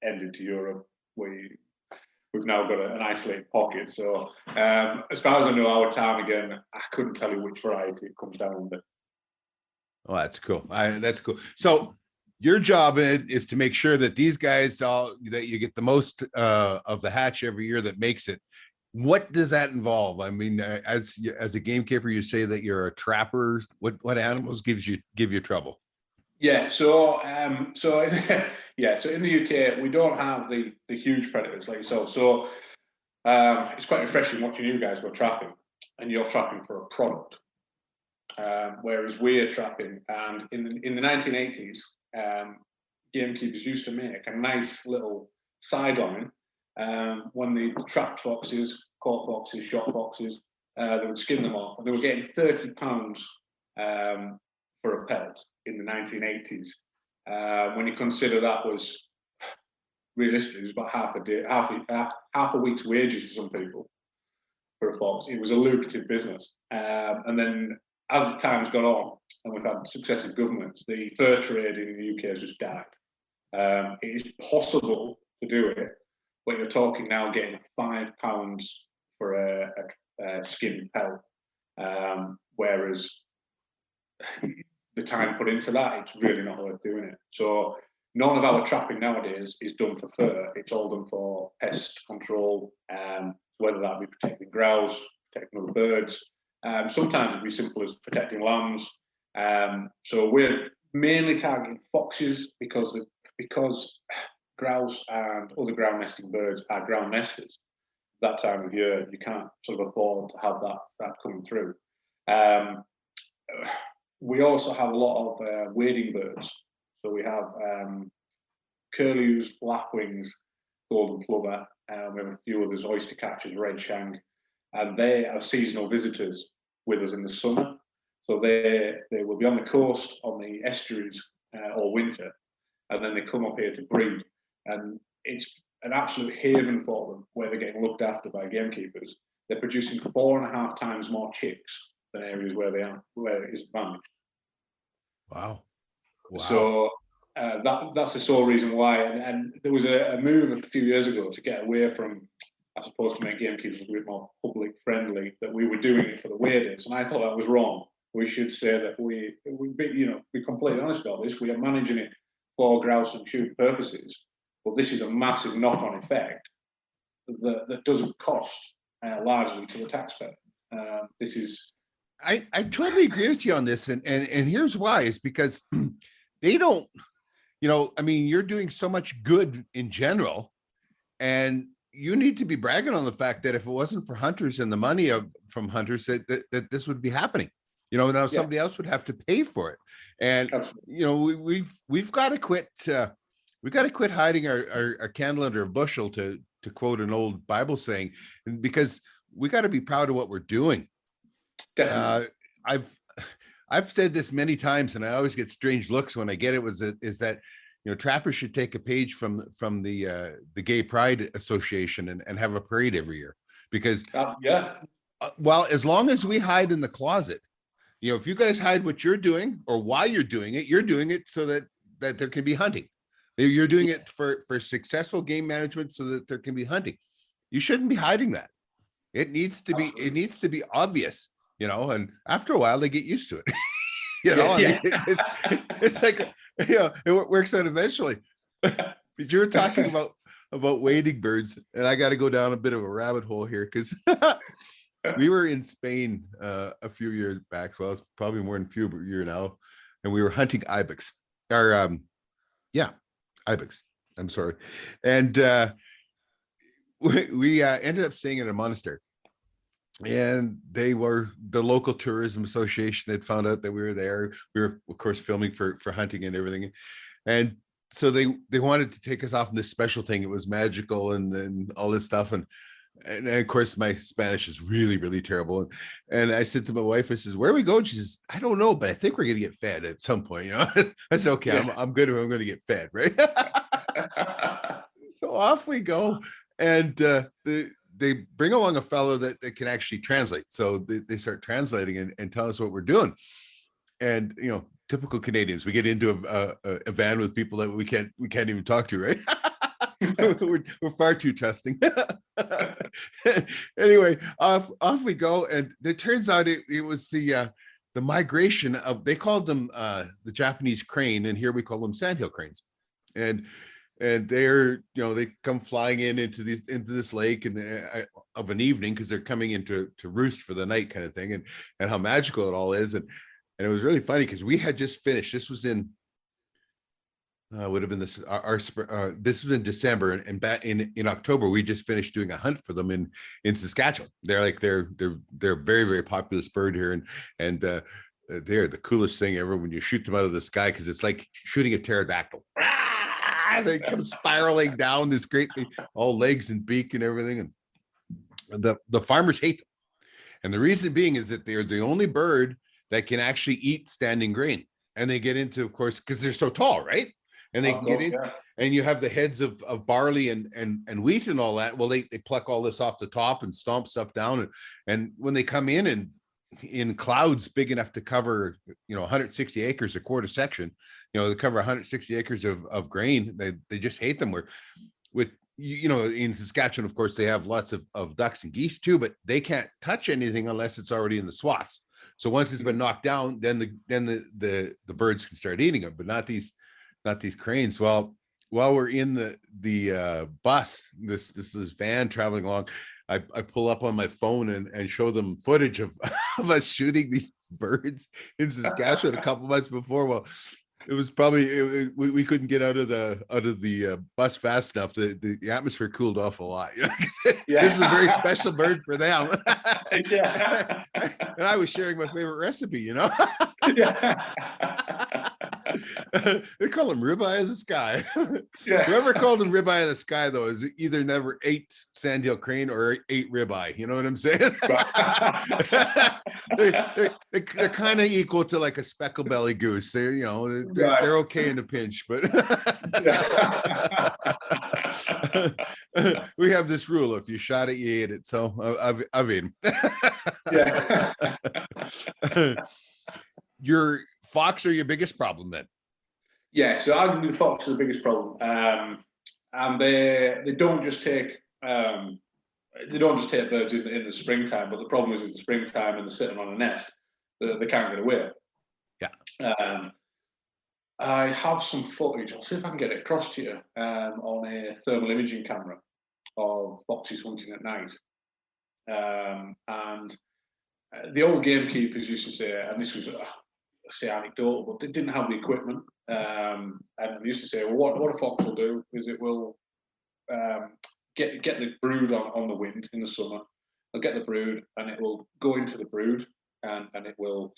ended to Europe, we've now got an isolated pocket. So as far as I know, our ptarmigan, I couldn't tell you which variety it comes down under. Oh, that's cool. That's cool. So your job is to make sure that these guys that you get the most of the hatch every year that makes it. What does that involve? I mean, as a gamekeeper, you say that you're a trapper. What animals give you trouble? Yeah, so yeah, so in the UK we don't have the huge predators like yourself. So it's quite refreshing watching you guys go trapping, and you're trapping for a product, whereas we're trapping. And in the 1980s, gamekeepers used to make a nice little sideline when they trapped foxes, caught foxes, shot foxes. They would skin them off, and they were getting £30 for a pelt in the 1980s. When you consider that was realistically, it was about half a week's wages for some people for a fox. It was a lucrative business. And then as time's gone on, and we've had successive governments, the fur trade in the UK has just died. It is possible to do it, but you're talking now getting £5 for a skin pelt, whereas the time put into that, it's really not worth doing it. So none of our trapping nowadays is done for fur. It's all done for pest control, whether that be protecting grouse, protecting other birds. Sometimes it'd be simple as protecting lambs. So we're mainly targeting foxes because grouse and other ground nesting birds are ground nesters. That time of year, you can't sort of afford to have that coming through. We also have a lot of wading birds. So we have curlews, lapwings, golden plover, we have a few others, oyster catchers, red shank, and they are seasonal visitors with us in the summer. So they will be on the coast, on the estuaries all winter, and then they come up here to breed. And it's an absolute haven for them, where they're getting looked after by gamekeepers. They're producing 4.5 times more chicks than areas where it is managed. Wow. So that's the sole reason why. And there was a move a few years ago to get away from, I suppose, to make gamekeepers a bit more public friendly, that we were doing it for the waders. And I thought that was wrong. We should say that we be completely honest about this. We are managing it for grouse and shoot purposes, but this is a massive knock-on effect that doesn't cost largely to the taxpayer. This is. I totally agree with you on this, and here's why: is because they don't, I mean, you're doing so much good in general, and you need to be bragging on the fact that if it wasn't for hunters and the money from hunters, that this would be happening. Now somebody else would have to pay for it, and we've got to quit. We got to quit hiding our candle under a bushel, to quote an old Bible saying, because we got to be proud of what we're doing. I've said this many times, and I always get strange looks when I get it. Is that trappers should take a page from the Gay Pride Association and have a parade every year, because well, as long as we hide in the closet, if you guys hide what you're doing or why you're doing it so that there can be hunting. You're doing it for successful game management so that there can be hunting. You shouldn't be hiding that. It needs to be. It needs to be obvious. And after a while they get used to it. It's like, it works out eventually. But you were talking about wading birds, and I got to go down a bit of a rabbit hole here, because we were in Spain a few years back. Well, it's probably more than a few years now, and we were hunting ibex. Ibex. I'm sorry, and we ended up staying in a monastery. And the local tourism association had found out that we were there. We were, of course, filming for hunting and everything. And so they wanted to take us off on this special thing. It was magical and all this stuff. And of course, my Spanish is really, really terrible. And I said to my wife, I says, "Where are we going?" She says, "I don't know, but I think we're going to get fed at some point." I said, "Okay, I'm good if I'm going to get fed, right?" So off we go. and they bring along a fellow that can actually translate. So they start translating and tell us what we're doing. And typical Canadians, we get into a van with people that we can't even talk to, right? we're far too trusting. Anyway, off we go, and it turns out it was the migration of, they called them the Japanese crane, and here we call them sandhill cranes, and they're they come flying into this lake and of an evening, because they're coming into to roost for the night, kind of thing, and how magical it all is. And it was really funny because we had just finished. This was in would have been this this was in December, and back in October we just finished doing a hunt for them in Saskatchewan. They're a very, very populous bird here, and they're the coolest thing ever when you shoot them out of the sky, because it's like shooting a pterodactyl. They come spiraling down this great thing, all legs and beak and everything, and the farmers hate them. And the reason being is that they're the only bird that can actually eat standing grain, and they get into, of course, because they're so tall, right? And they can get in, and you have the heads of barley and wheat and all that. Well, they pluck all this off the top and stomp stuff down, and when they come in clouds big enough to cover 160 acres, a quarter section, they cover 160 acres of grain. They just hate them. Where with in Saskatchewan, of course, they have lots of ducks and geese too, but they can't touch anything unless it's already in the swaths. So once it's been knocked down, then the birds can start eating them, but not these cranes. Well, while we're in the bus, this van traveling along, I pull up on my phone and show them footage of us shooting these birds in Saskatchewan a couple months before. Well, it was probably we couldn't get out of the bus fast enough. The atmosphere cooled off a lot. This is a very special bird for them. Yeah. And I was sharing my favorite recipe. Yeah. They call him ribeye of the sky. Yeah. Whoever called him ribeye of the sky, though, is either never ate sandhill crane or ate ribeye. You know what I'm saying? They're kind of equal to like a speckle belly goose. They're okay in a pinch, but we have this rule: if you shot it, you ate it. So I've eaten. Yeah. Your fox are your biggest problem then? Yeah, so arguably the fox is the biggest problem, and they don't just take birds in the springtime. But the problem is in the springtime, and they're sitting on a nest, they can't get away. Yeah. I have some footage. I'll see if I can get it across to you on a thermal imaging camera of foxes hunting at night. And the old gamekeepers used to say, and this was anecdotal, but they didn't have the equipment. And they used to say, well, what a fox will do is it will get the brood on the wind in the summer. They'll get the brood, and it will go into the brood, and it will,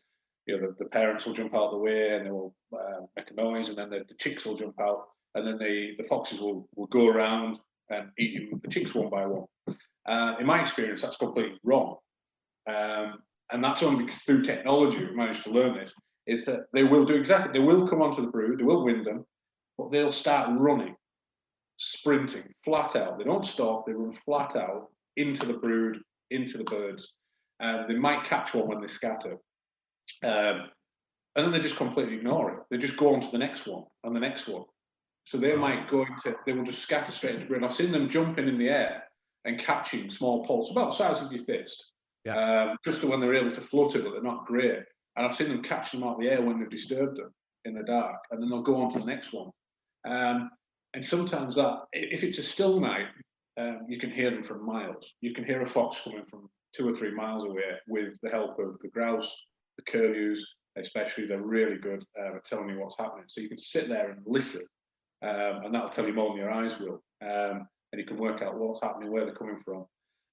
the parents will jump out of the way, and they will make a noise, and then the chicks will jump out, and then the foxes will go around and eat the chicks one by one. In my experience, that's completely wrong. And that's only because through technology we've managed to learn this, is that they will they will come onto the brood, they will wind them, but they'll start running, sprinting flat out. They don't stop, they run flat out into the brood, into the birds. They might catch one when they scatter. And then they just completely ignore it. They just go on to the next one and the next one. So they will just scatter straight into the brood. I've seen them jumping in the air and catching small poults about the size of your fist. Yeah. Just when they're able to flutter, but they're not great. And I've seen them catch them out of the air when they've disturbed them in the dark, and then they'll go on to the next one. And sometimes that, if it's a still night, you can hear them from miles. You can hear a fox coming from 2 or 3 miles away with the help of the grouse, the curlews, especially. They're really good at telling you what's happening. So you can sit there and listen, and that'll tell you more than your eyes will. And you can work out what's happening, where they're coming from.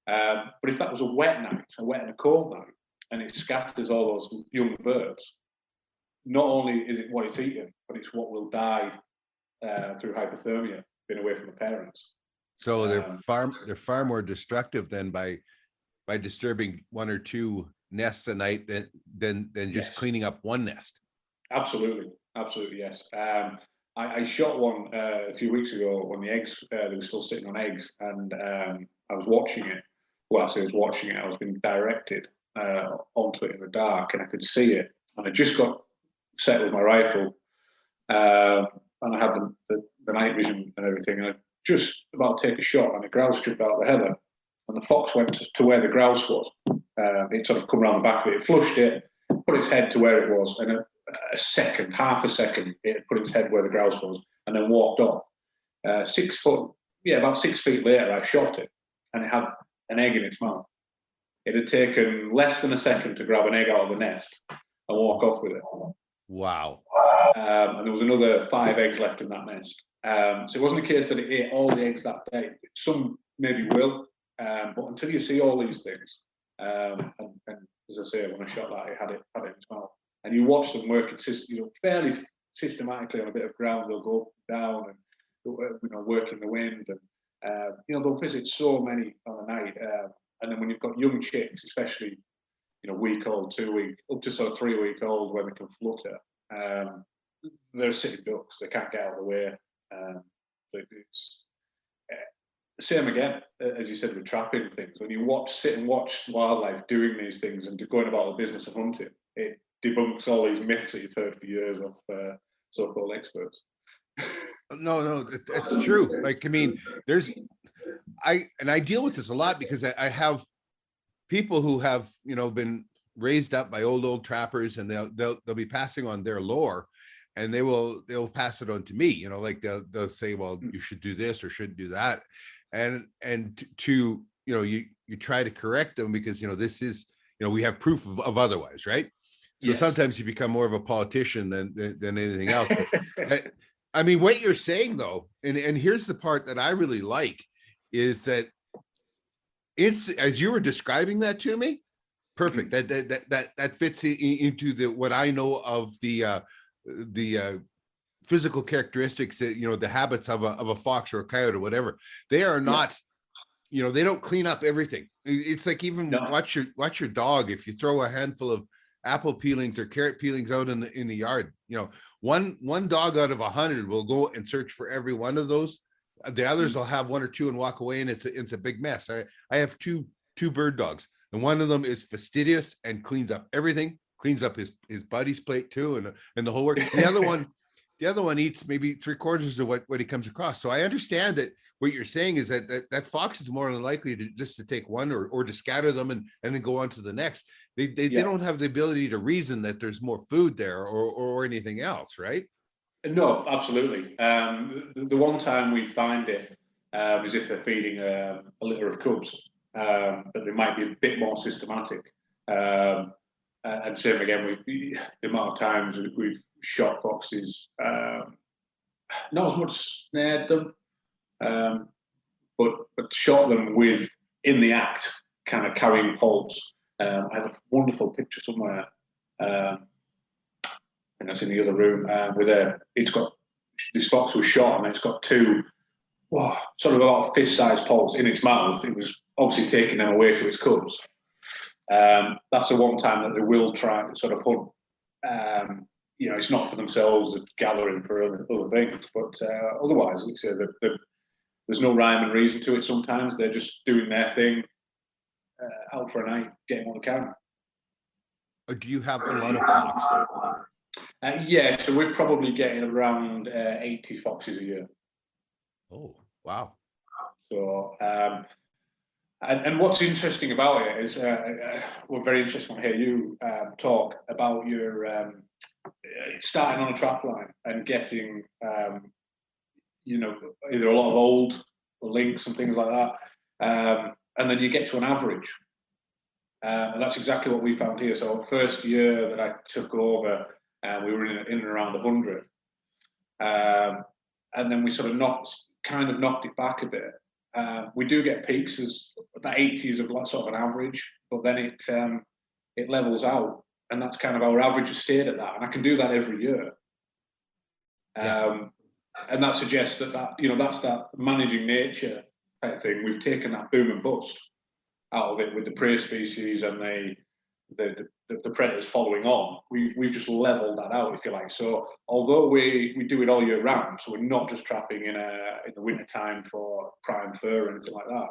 But if that was a wet night, a wet and a cold night, and it scatters all those young birds, not only is it what it's eating, but it's what will die through hypothermia, being away from the parents. So they're far more destructive than by disturbing 1 or 2 nests a night than just cleaning up one nest. Absolutely, yes. I shot one a few weeks ago when the eggs they were still sitting on eggs, and I was watching it. Whilst I was watching it, I was being directed onto it in the dark, and I could see it. And I just got set with my rifle, and I had the night vision and everything. And I just about to take a shot, and a grouse jumped out of the heather, and the fox went to where the grouse was. It sort of come around the back of it, flushed it, put its head to where it was, and half a second, it had put its head where the grouse was, and then walked off. 6 foot, about 6 feet later, I shot it, and it had an egg in its mouth. It had taken less than a second to grab an egg out of the nest and walk off with it. Wow. And there was another 5 eggs left in that nest. So it wasn't a case that it ate all the eggs that day. Some maybe will, but until you see all these things, and as I say, when I shot that, it had it in its mouth. And you watch them working, fairly systematically on a bit of ground. They'll go up and down and work in the wind, and they'll visit so many on a night. And then when you've got young chicks, especially week old, 2 week, up to sort of 3 week old, when they can flutter, they're sitting ducks. They can't get out of the way. It's same again, as you said, with trapping things. When you sit and watch wildlife doing these things and going about the business of hunting, it debunks all these myths that you've heard for years of so-called experts. No, it's true. Like, I mean, I deal with this a lot because I have people who have, been raised up by old trappers, and they'll be passing on their lore, and they'll pass it on to me, like they'll say, well, you should do this or shouldn't do that. And to, you try to correct them because, this is, we have proof of otherwise, right? So yes. Sometimes you become more of a politician than anything else. I mean, what you're saying though, and here's the part that I really like, is that it's, as you were describing that to me, perfect. That fits into what I know of the physical characteristics that, the habits of a fox or a coyote or whatever. They are not, they don't clean up everything. It's like, even watch your dog. If you throw a handful of apple peelings or carrot peelings out in the yard, one dog out of 100 will go and search for every one of those. The others will have 1 or 2 and walk away, and it's a big mess. I have two bird dogs, and one of them is fastidious and cleans up everything, cleans up his buddy's plate too, and the whole work. The other one eats maybe 3/4 of what he comes across. So I understand that what you're saying is that fox is more than likely to take one or to scatter them and then go on to the next. They don't have the ability to reason that there's more food there or anything else, right? No, absolutely. The one time we find it is if they're feeding a litter of cubs, that they might be a bit more systematic. And same again, the amount of times we've shot foxes, not as much snared them, but shot them with, in the act, kind of carrying poles. I have a wonderful picture somewhere, and that's in the other room, it's got, this fox was shot and it's got 2 sort of about fist-sized poles in its mouth. It was obviously taking them away to its cubs. That's the one time that they will try to sort of hunt. It's not for themselves, it's gathering for other things, but otherwise, like I say, there's no rhyme and reason to it. Sometimes they're just doing their thing, out for a night, getting what they can. Do you have a lot of fox? Yeah, so we're probably getting around 80 foxes a year. Oh, wow. So, and what's interesting about it is, we're very interested to hear you talk about your starting on a trap line and getting, either a lot of old links and things like that, and then you get to an average. And that's exactly what we found here. So first year that I took over, we were in and around 100. And then we sort of knocked it back a bit. We do get peaks, as about 80 is sort of an average, but then it levels out, and that's kind of our average has stayed at that. And I can do that every year. And that suggests that that's that managing nature type thing. We've taken that boom and bust out of it with the prey species and the the predators following on. We've just leveled that out, if you like. So although we do it all year round, so we're not just trapping in the winter time for prime fur or anything like that.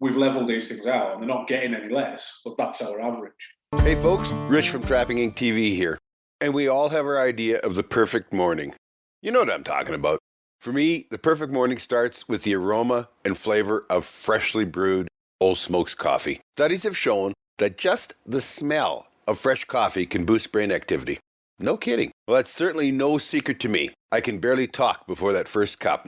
We've leveled these things out, and they're not getting any less, but that's our average. Hey folks, Rich from Trapping Inc. TV here. And we all have our idea of the perfect morning. You know what I'm talking about. For me, the perfect morning starts with the aroma and flavor of freshly brewed Old Smokes coffee. Studies have shown that just the smell of fresh coffee can boost brain activity. No kidding. Well, that's certainly no secret to me. I can barely talk before that first cup.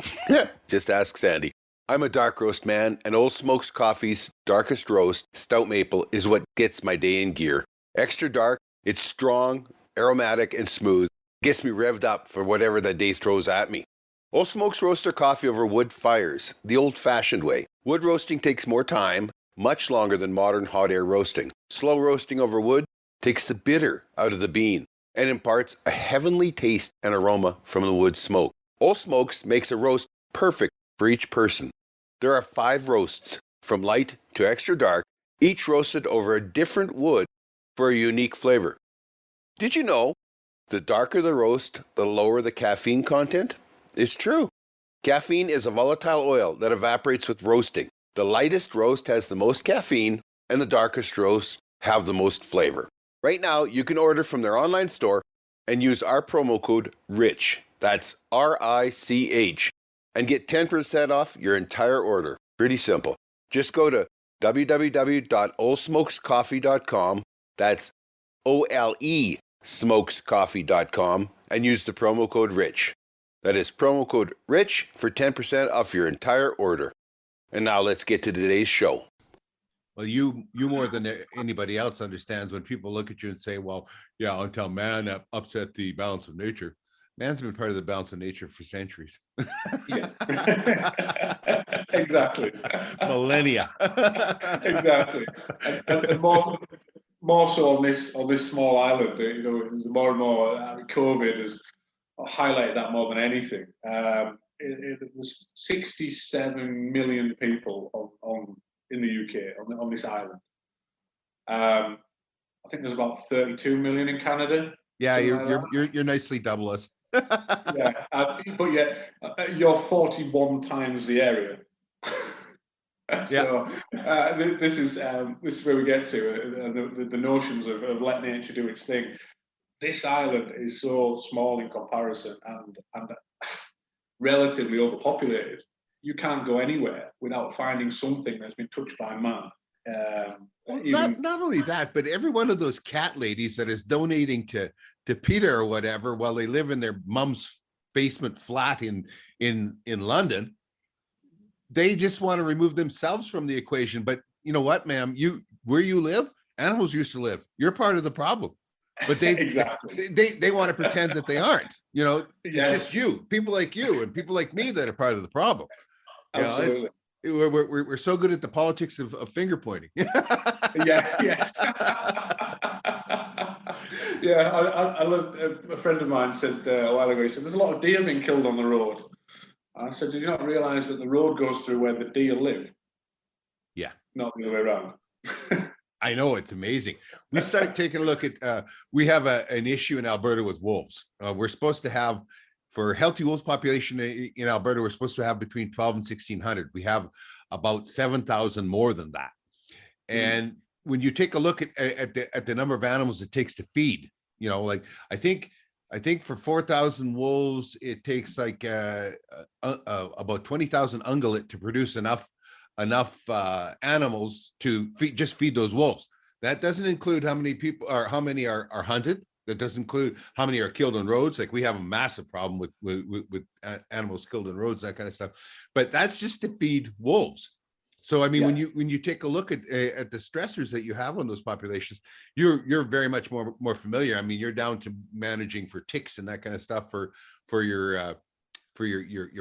Just ask Sandy. I'm a dark roast man, and Old Smokes Coffee's darkest roast, Stout Maple, is what gets my day in gear. Extra dark, it's strong, aromatic, and smooth. Gets me revved up for whatever the day throws at me. Old Smokes roast their coffee over wood fires, the old-fashioned way. Wood roasting takes more time, much longer than modern hot air roasting. Slow roasting over wood takes the bitter out of the bean and imparts a heavenly taste and aroma from the wood smoke. Old Smokes makes a roast perfect for each person. There are 5 roasts, from light to extra dark, each roasted over a different wood for a unique flavor. Did you know the darker the roast, the lower the caffeine content? It's true. Caffeine is a volatile oil that evaporates with roasting. The lightest roast has the most caffeine, and the darkest roast have the most flavor. Right now, you can order from their online store and use our promo code RICH. That's RICH. And get 10% off your entire order. Pretty simple. Just go to www.oldsmokescoffee.com. That's OLE smokescoffee.com and use the promo code RICH. That is promo code RICH for 10% off your entire order. And now let's get to today's show. Well, you more than anybody else understands when people look at you and say, well, yeah, until man upset the balance of nature. Man's been part of the balance of nature for centuries. Yeah. Exactly. Millennia. Exactly. And more so on this small island, more and more COVID has highlighted that more than anything. There's 67 million people in the UK on this island. I think there's about 32 million in Canada. Yeah, you're nicely double us. Yeah, but you're 41 times the area. So this is where we get to the notions of let nature do its thing. This island is so small in comparison and relatively overpopulated. You can't go anywhere without finding something that's been touched by man. Not only that, but every one of those cat ladies that is donating to Peter or whatever while they live in their mom's basement flat in London, they just want to remove themselves from the equation. But you know what, ma'am, where you live, animals used to live. You're part of the problem. But they exactly. they want to pretend that they aren't. It's just you, people like you and people like me that are part of the problem. Absolutely. We're so good at the politics of finger pointing. Yes. Yeah, I love, a friend of mine said a while ago, he said, there's a lot of deer being killed on the road. I said, did you not realize that the road goes through where the deer live? Yeah. Not the other way around. I know, it's amazing. We start taking a look at, we have an issue in Alberta with wolves. We're supposed to have, for healthy wolves population in Alberta, we're supposed to have between 12 and 1,600. We have about 7,000 more than that. And when you take a look at the number of animals it takes to feed, like I think for 4,000 wolves, it takes like about 20,000 ungulate to produce enough animals to feed those wolves. That doesn't include how many are hunted. That doesn't include how many are killed on roads. Like we have a massive problem with animals killed on roads, that kind of stuff. But that's just to feed wolves. So I mean, when you take a look at the stressors that you have on those populations, you're very much more familiar. I mean, you're down to managing for ticks and that kind of stuff for your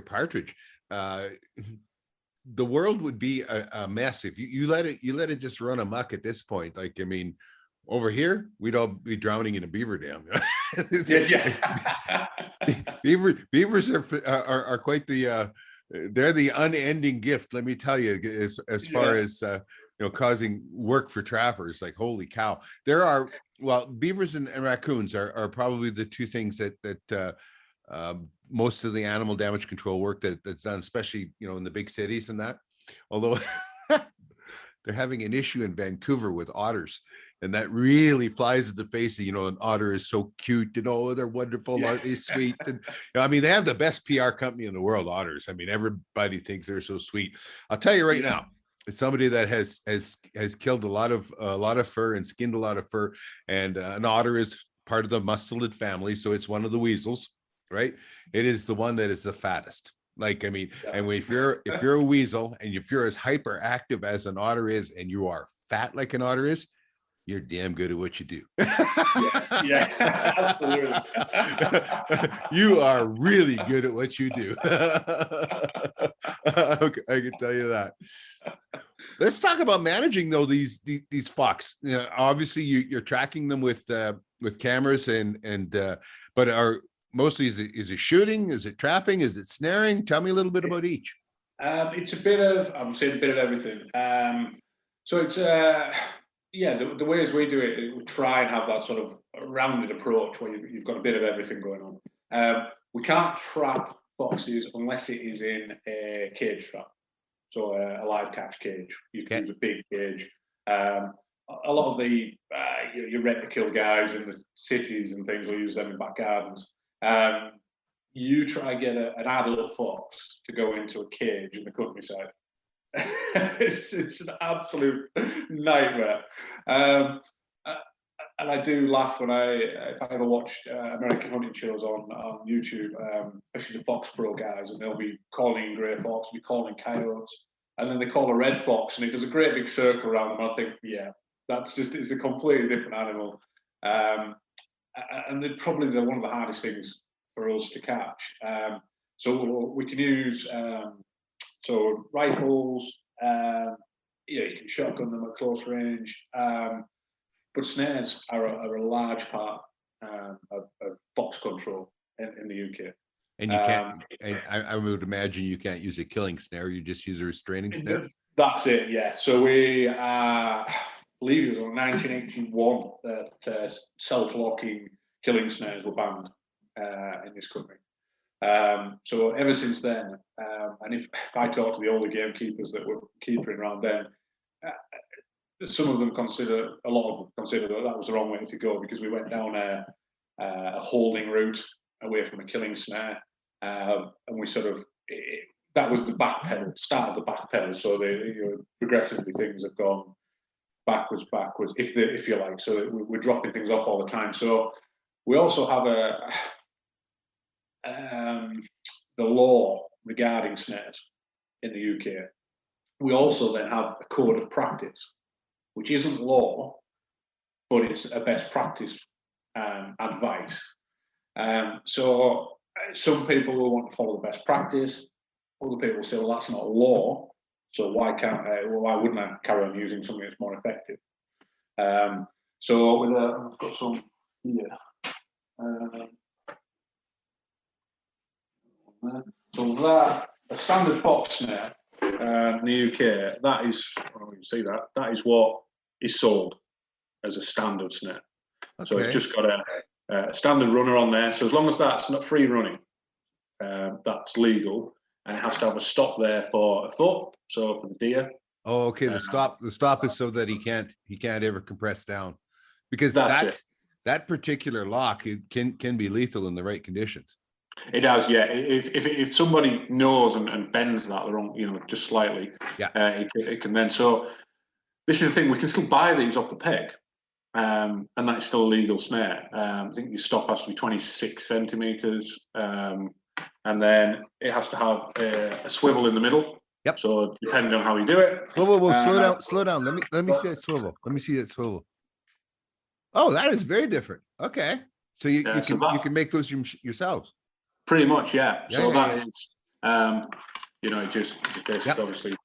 partridge. The world would be a mess if you let it just run amok at this point. Like, I mean, over here we'd all be drowning in a beaver dam. Beavers are quite the they're the unending gift, let me tell you, as far as causing work for trappers. Like, holy cow. Beavers and raccoons are probably the two things that most of the animal damage control work that's done, especially, in the big cities and that. Although they're having an issue in Vancouver with otters, and that really flies in the face of, an otter is so cute, they're wonderful, aren't they sweet? And they have the best PR company in the world, otters. Everybody thinks they're so sweet. I'll tell you right now, it's somebody that has killed a lot of fur and skinned a lot of fur, and an otter is part of the mustelid family, so it's one of the weasels, right? It is the one that is the fattest. And if you're a weasel, and if you're as hyperactive as an otter is, and you are fat like an otter is, you're damn good at what you do. Yes, yeah, absolutely. You are really good at what you do. Okay, I can tell you that. Let's talk about managing though these fox. Obviously you're tracking them with cameras but are mostly is it shooting? Is it trapping? Is it snaring? Tell me a little bit about each. It's a bit of, I'm saying a bit of everything. So it's the ways we do it, we try and have that sort of rounded approach where you've got a bit of everything going on. We can't trap foxes unless it is in a cage trap, so a live catch cage. You can use a big cage. A lot of the your rent to kill guys in the cities and things will use them in back gardens. You try get an adult fox to go into a cage in the countryside. It's an absolute nightmare. And I do laugh when if I ever watch American hunting shows on YouTube, especially the Fox Pro guys, and they'll be calling grey fox, be calling coyotes, and then they call a red fox, and it does a great big circle around them. I think, it's a completely different animal, and they're probably one of the hardest things for us to catch. So we can use rifles. You can shotgun them at close range. But snares are a large part of fox control in the UK. And you can't. I would imagine you can't use a killing snare. You just use a restraining snare. That's it. Yeah. So we believe it was in 1981 that self-locking killing snares were banned in this country. So ever since then, and if I talk to the older gamekeepers that were keeping around then, some of them a lot of them consider that was the wrong way to go, because we went down a holding route away from a killing snare, and we that was the back pedal, start of the back pedal. So progressively things have gone backwards, if you like. So we're dropping things off all the time. So we also have the law regarding snares in the UK. We also then have a code of practice, which isn't law, but it's a best practice advice. So some people will want to follow the best practice. Other people say, well, that's not law, so why wouldn't I carry on using something that's more effective? So I've got some here. So a standard fox snare in the UK, that is, you can see that is what is sold as a standard snare. Okay. So it's just got a standard runner on there. So as long as that's not free running, that's legal, and it has to have a stop there for a foot. So for the deer. Oh, okay. The stop is so that he can't ever compress down, because that particular lock can be lethal in the right conditions. It does, yeah. If somebody knows and bends that the wrong, just slightly, it can then. So this is the thing: we can still buy these off the peg, and that's still a legal snare. I think your stop has to be 26 centimeters, and then it has to have a swivel in the middle. Yep. So depending on how you do it. Whoa! Slow down. Let me see that swivel. Oh, that is very different. Okay, so you can make those yourselves. Pretty much, yeah. That is, it just basically, obviously,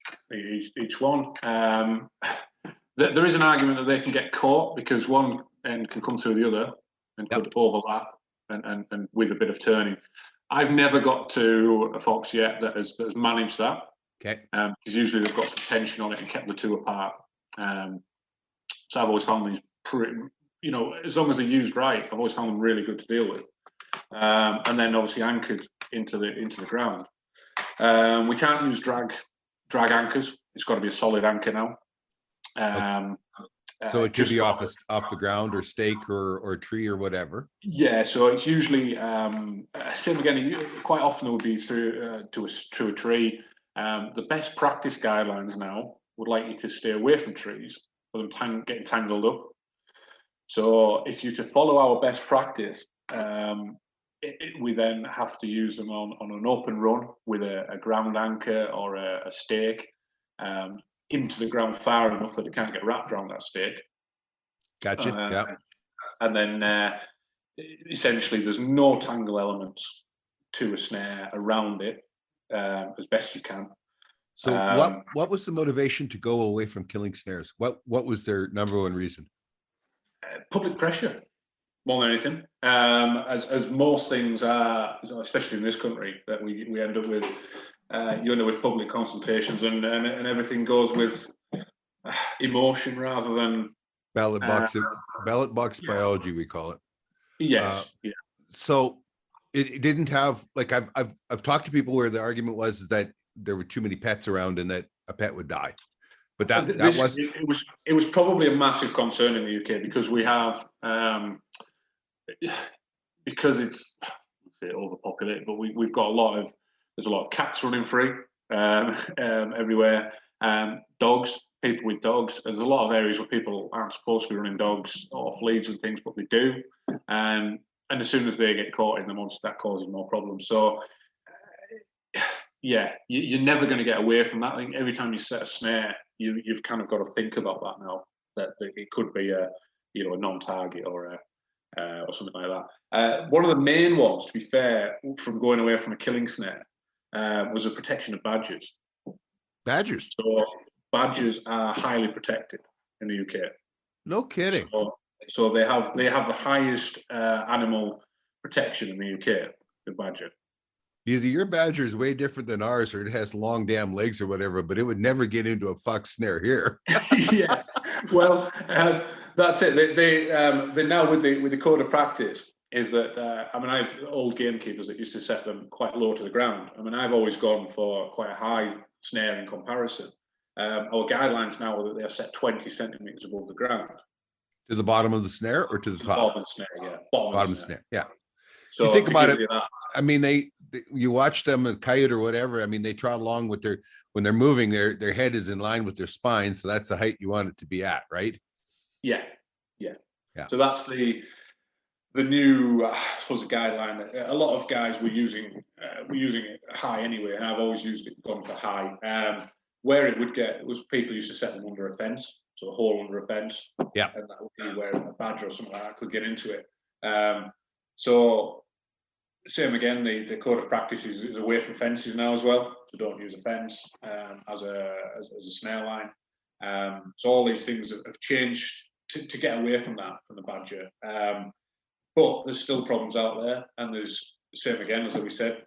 each one. There is an argument that they can get caught because one end can come through the other and could overlap and with a bit of turning. I've never got to a fox yet that has managed that. Okay. Because usually they've got some tension on it and kept the two apart. So I've always found these pretty, you know, as long as they're used right, I've always found them really good to deal with. And then obviously anchored into the ground. We can't use drag anchors. It's got to be a solid anchor now. So it could be off the ground or stake or a tree or whatever. Yeah, so it's usually same again. Quite often it would be through a tree. The best practice guidelines now would like you to stay away from trees for them getting tangled up. So if you to follow our best practice, we then have to use them on an open run with a ground anchor or a stake into the ground far enough that it can't get wrapped around that stake. Gotcha. Yeah. And then essentially there's no tangle elements to a snare around it as best you can. So what was the motivation to go away from killing snares? What was their number one reason? Public pressure, more than anything. As most things are, especially in this country, that we end up with, you end up with public consultations and everything goes with emotion rather than ballot box biology, we call it. Yes. Yeah. So it didn't have, like, I've talked to people where the argument was that there were too many pets around and that a pet would die. But it was probably a massive concern in the UK because we have because it's overpopulated, but we've got there's a lot of cats running free everywhere. Dogs, people with dogs. There's a lot of areas where people aren't supposed to be running dogs off leads and things, but they do. And as soon as they get caught in them, obviously that causes more problems. So yeah, you're never going to get away from that. I think every time you set a snare, you've kind of got to think about that now. That it could be a non-target or something like that. One of the main ones, to be fair, from going away from a killing snare, was the protection of badgers. Badgers. So badgers are highly protected in the UK. No kidding. So they have the highest animal protection in the UK. The badger. Either your badger is way different than ours, or it has long damn legs or whatever, but it would never get into a fox snare here. Yeah, well, that's it. They now with the code of practice is that I mean, I've old gamekeepers that used to set them quite low to the ground. I mean, I've always gone for quite a high snare in comparison. Our guidelines now are that they are set 20 centimeters above the ground. To the bottom of the snare or to the top? Bottom of the snare, yeah. Bottom of the snare. Yeah. So you think about it. I mean, you watch them, a coyote or whatever. I mean, they trot along with when they're moving, their head is in line with their spine. So that's the height you want it to be at, right? Yeah. So that's the new, I suppose, a guideline. A lot of guys were using it high anyway, and I've always used it gone for high. Where it would get was people used to set them under a fence, so a hole under a fence. Yeah. And that would be where a badger or something like that could get into it. So same again, the code of practice is away from fences now as well. So don't use a fence as a snare line. So all these things have changed to get away from that, from the badger. But there's still problems out there, and there's same again as we said.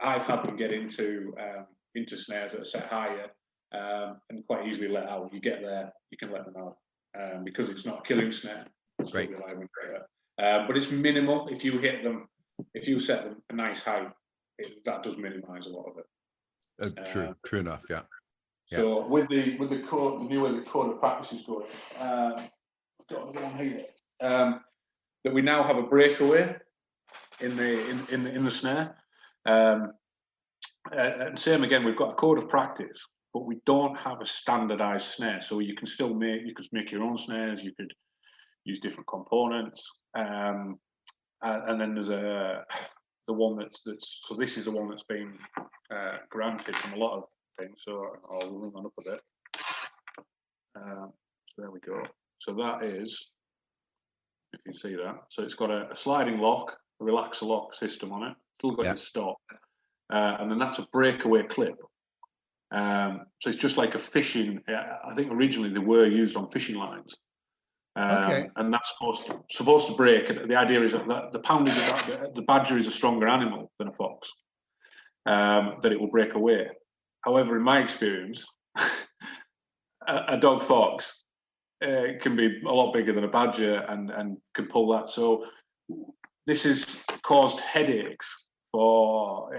I've had them get into snares that are set higher and quite easily let out. You get there, you can let them out because it's not a killing snare. It's right. But it's minimal. If you hit them, if you set them a nice height, that does minimize a lot of it. True enough. Yeah. So with the code, the new way the code of practice is going, I've got another one here. That we now have a breakaway in the snare. And same again, we've got a code of practice, but we don't have a standardized snare. So you can still make your own snares. You could use different components. And then there's the one that's so this is the one that's been granted from a lot of things. So I'll run that up a bit. So there we go. So that is, if you see that, so it's got a sliding lock, a relaxer lock system on it. Still got your stop, and then that's a breakaway clip. So it's just like a fishing. I think originally they were used on fishing lines. And that's supposed to break. The idea is that the poundage of the badger is a stronger animal than a fox, that it will break away. However, in my experience, a dog fox can be a lot bigger than a badger and can pull that. So this has caused headaches for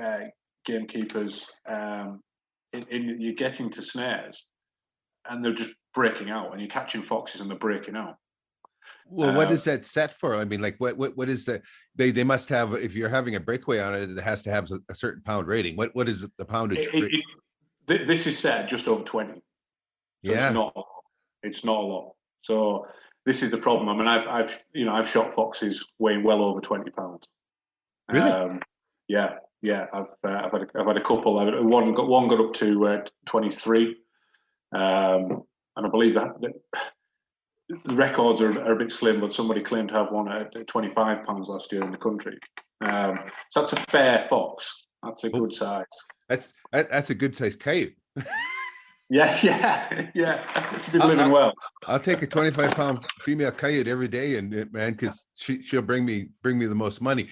gamekeepers. You're getting to snares and they're just breaking out, and you're catching foxes and they're breaking out. Well, what is that set for? I mean, like what is the they must have, if you're having a breakaway on it, it has to have a certain pound rating. What is the poundage? This is set just over 20. So Yeah. it's not a lot. So this is the problem. I mean, I've shot foxes weighing well over 20 pounds. Really? Yeah. I've had a couple. One got up to 23, and I believe that the records are a bit slim, but somebody claimed to have one at 25 pounds last year in the country. So that's a fair fox. That's a good size. That's a good sized coyote. Yeah. Should be living well. I'll take a 25-pound female coyote every day, and man, because she'll bring me the most money.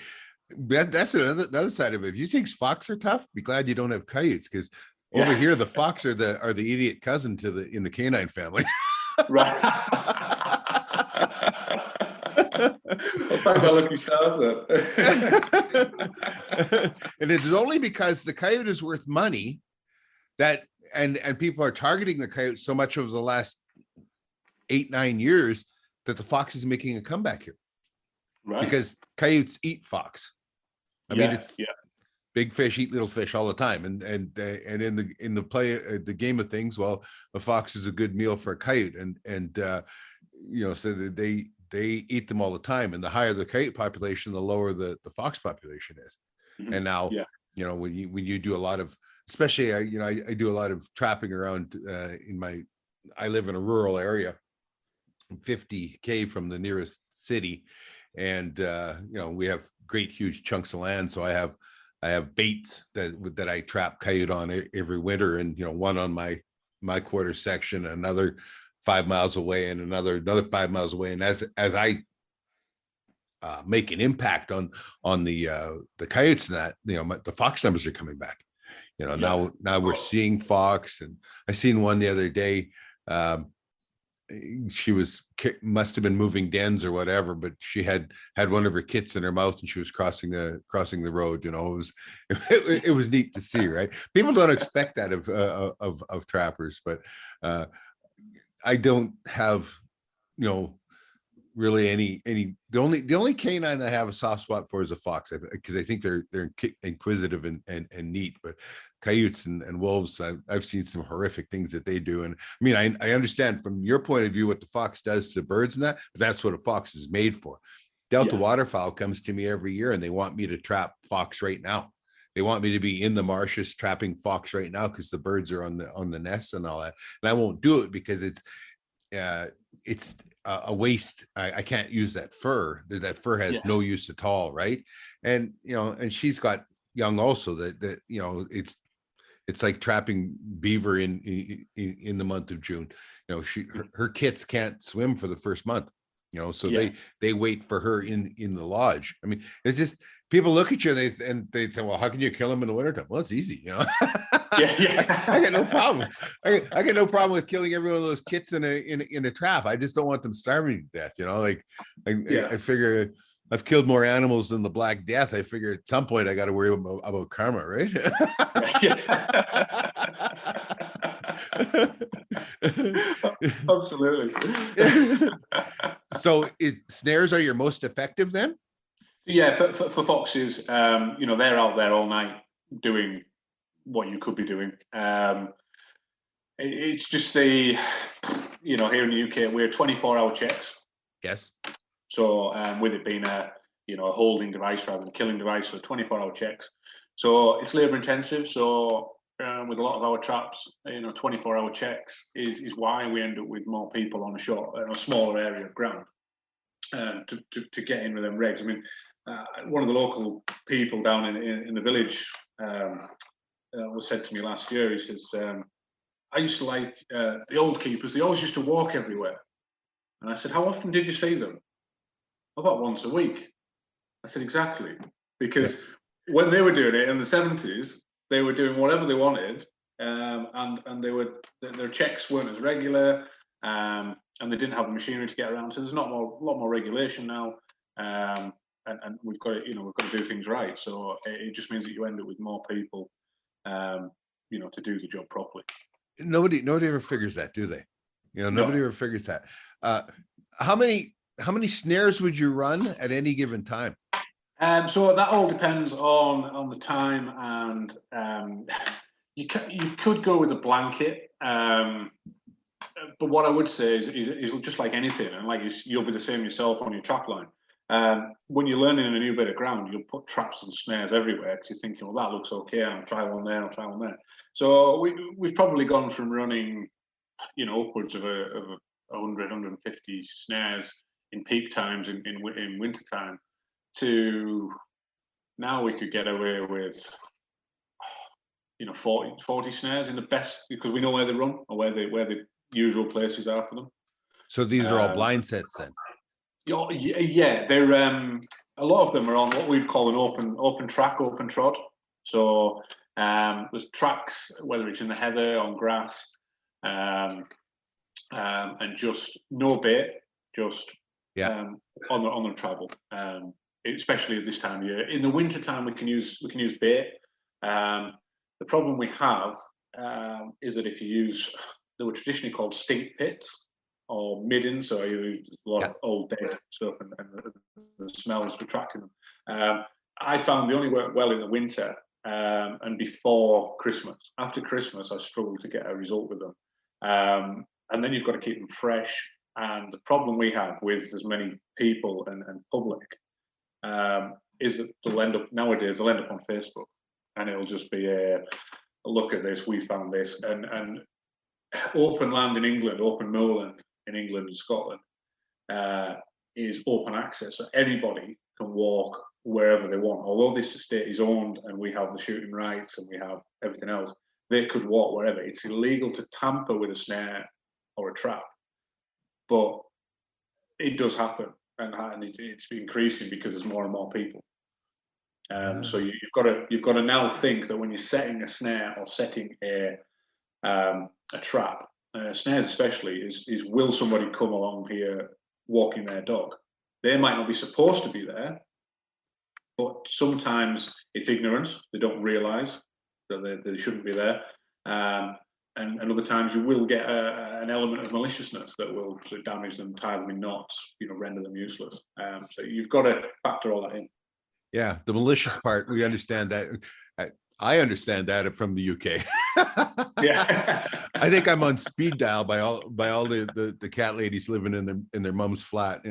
That's another side of it. If you think fox are tough, be glad you don't have coyotes, because over here the fox are the idiot cousin in the canine family. Right. Well, thank my lucky stars then. And it's only because the coyote is worth money that and people are targeting the coyote so much over the last 8-9 years that the fox is making a comeback here. Right. Because coyotes eat fox. I mean, it's big fish eat little fish all the time, and in the game of things, well, a fox is a good meal for a coyote, and so they eat them all the time, and the higher the coyote population, the lower the fox population is. Mm-hmm. And now, when you do a lot of, especially I do a lot of trapping around I live in a rural area, 50K from the nearest city, and we have great huge chunks of land, so I have baits that I trap coyote on every winter, and one on my quarter section, another 5 miles away, and another 5 miles away. And as I make an impact on the coyotes and that, the fox numbers are coming back. Now we're seeing fox, and I seen one the other day. She must have been moving dens or whatever, but she had one of her kits in her mouth, and she was crossing the road. It was neat to see, right? People don't expect that of trappers, but I don't have really any the only canine I have a soft spot for is a fox, because I think they're inquisitive and neat. But coyotes and wolves, I've seen some horrific things that they do. And I mean, I understand from your point of view what the fox does to birds and that, but that's what a fox is made for. Delta waterfowl comes to me every year, and they want me to trap fox right now. They want me to be in the marshes trapping fox right now, because the birds are on the nests and all that. And I won't do it because it's a waste. I can't use that fur. That fur has no use at all, right? And and she's got young also, that it's like trapping beaver in the month of June. Her kits can't swim for the first month, so they wait for her in the lodge. I mean, it's just, people look at you and they say, well, how can you kill them in the wintertime? Well, it's easy, I got no problem. I got no problem with killing every one of those kits in a trap. I just don't want them starving to death. I figure I've killed more animals than the Black Death. I figure at some point I got to worry about karma, right? Absolutely. So snares are your most effective then? Yeah, for foxes, they're out there all night doing what you could be doing. It's just here in the UK, we're 24-hour checks. Yes. So with it being a holding device rather than a killing device, so 24-hour checks. So it's labor intensive. So with a lot of our traps, 24-hour checks is why we end up with more people on a smaller area of ground to get in with them regs. I mean, one of the local people down in the village was said to me last year. He says, "I used to like the old keepers. They always used to walk everywhere." And I said, "How often did you see them?" "About once a week." I said, "Exactly, because when they were doing it in the 70s, they were doing whatever they wanted and their checks weren't as regular, and they didn't have the machinery to get around. So there's a lot more regulation now, and we've got to do things right. So it just means that you end up with more people, to do the job properly. Nobody ever figures that, do they? Nobody ever figures that. How many snares would you run at any given time? So that all depends on the time, and you could go with a blanket. But what I would say is just like anything, and like you'll be the same yourself on your trap line. When you're learning a new bit of ground, you'll put traps and snares everywhere because you're thinking, well, that looks okay, and I'll try one there, I'll try one there. So we've probably gone from running, upwards of 100, 150 snares in peak times in winter time, to now we could get away with 40 snares in the best, because we know where they run or where the usual places are for them. So these are all blind sets then? Yeah, they're a lot of them are on what we'd call an open track, open trod. So there's tracks, whether it's in the heather, on grass, and just no bait, just on the travel. Especially at this time of year. In the winter time, we can use bait. The problem we have is that if you use, they were traditionally called stink pits or middens, so you use a lot of old dead stuff, and the smells attracting them. I found they only work well in the winter and before Christmas. After Christmas, I struggled to get a result with them. And then you've got to keep them fresh. And the problem we have with as many people and public is that they'll end up on Facebook, and it'll just be a look at this, we found this, and open land in England, open moorland in England and Scotland is open access, so anybody can walk wherever they want. Although this estate is owned and we have the shooting rights and we have everything else, they could walk wherever. It's illegal to tamper with a snare or a trap, but it does happen, and it's increasing because there's more and more people. So you've got to now think that when you're setting a snare or setting a trap, snares especially, is will somebody come along here walking their dog? They might not be supposed to be there, but sometimes it's ignorance. They don't realise that they shouldn't be there. And other times you will get an element of maliciousness that will sort of damage them, tie them in knots, render them useless. So you've got to factor all that in. Yeah, the malicious part, we understand that. I understand that from the UK. Yeah, I think I'm on speed dial by all the cat ladies living in their mom's flat,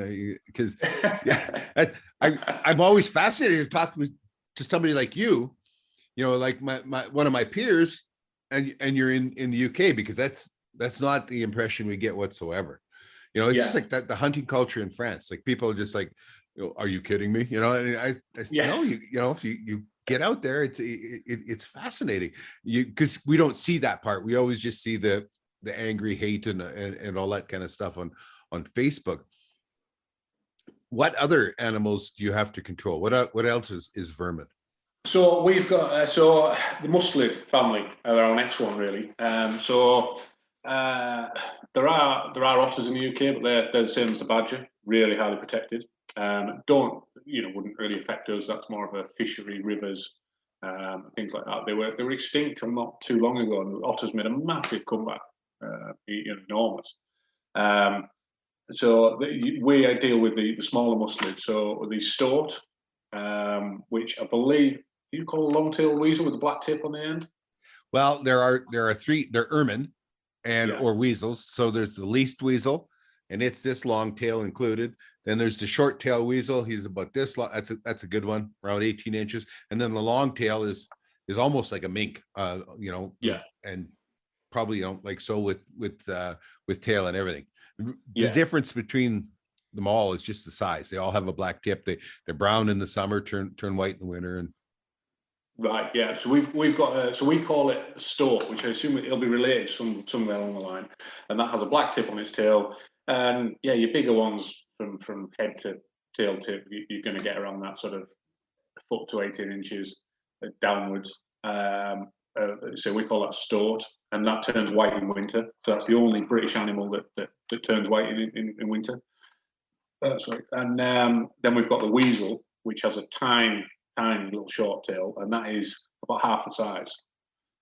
because I'm always fascinated to talk to somebody like you, like my one of my peers, and you're in the UK, because that's not the impression we get whatsoever. It's just like that, the hunting culture in France, like people are just like, are you kidding me? And I no, if you get out there, it's fascinating, because we don't see that part. We always just see the angry hate and all that kind of stuff on Facebook. What other animals do you have to control? What else is vermin? So we've got the mustelid family are our next one, really. There are otters in the UK, but they're the same as the badger, really highly protected. Wouldn't really affect us. That's more of a fishery, rivers, things like that. They were extinct not too long ago, and the otters made a massive comeback, enormous. We deal with the smaller mustelids. So the stoat, which I believe you call a long-tailed weasel with a black tip on the end. Well, there are three. They're ermine or weasels. So there's the least weasel, and it's this long tail included. Then there's the short tail weasel. He's about this long. That's a good one, around 18 inches. And then the long tail is almost like a mink, and probably like so with tail and everything. The difference between them all is just the size. They all have a black tip. They're brown in the summer, turn white in the winter. And right, yeah. So we've got so we call it a stoat, which I assume it'll be related somewhere along the line, and that has a black tip on its tail. And your bigger ones from head to tail tip, you're going to get around that sort of 1 foot to 18 inches downwards. And so we call that stoat, and that turns white in winter. So that's the only British animal that turns white in winter. Sorry. And then we've got the weasel, which has a tiny little short tail, and that is about half the size.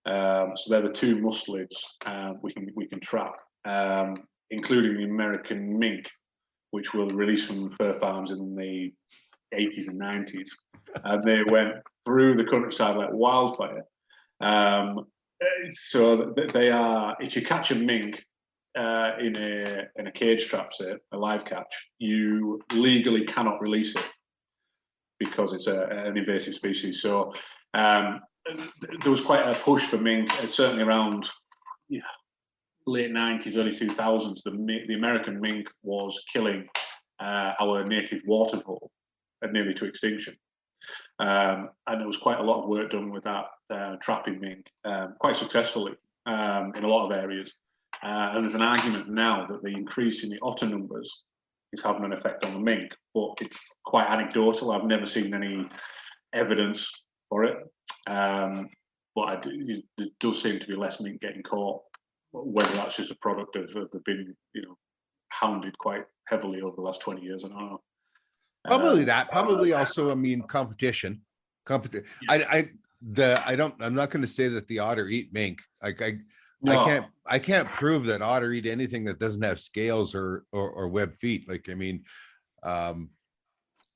So they're the two mustelids we can trap, including the American mink, which were released from fur farms in the 80s and 90s, and they went through the countryside like wildfire. So they are. If you catch a mink in a cage trap, say a live catch, you legally cannot release it because it's an invasive species. So there was quite a push for mink, certainly around late 90s, early 2000s. The American mink was killing our native waterfowl at nearly to extinction. And there was quite a lot of work done with that trapping mink, quite successfully in a lot of areas. And there's an argument now that the increase in the otter numbers is having an effect on the mink, but it's quite anecdotal. I've never seen any evidence for it. But there does seem to be less mink getting caught. Whether that's just a product of they've been, hounded quite heavily over the last 20 years, I don't know. Probably that. Probably also, I mean, competition. Yeah. I'm not going to say that the otter eat mink. No. I can't prove that otter eat anything that doesn't have scales or web feet. Like, I mean,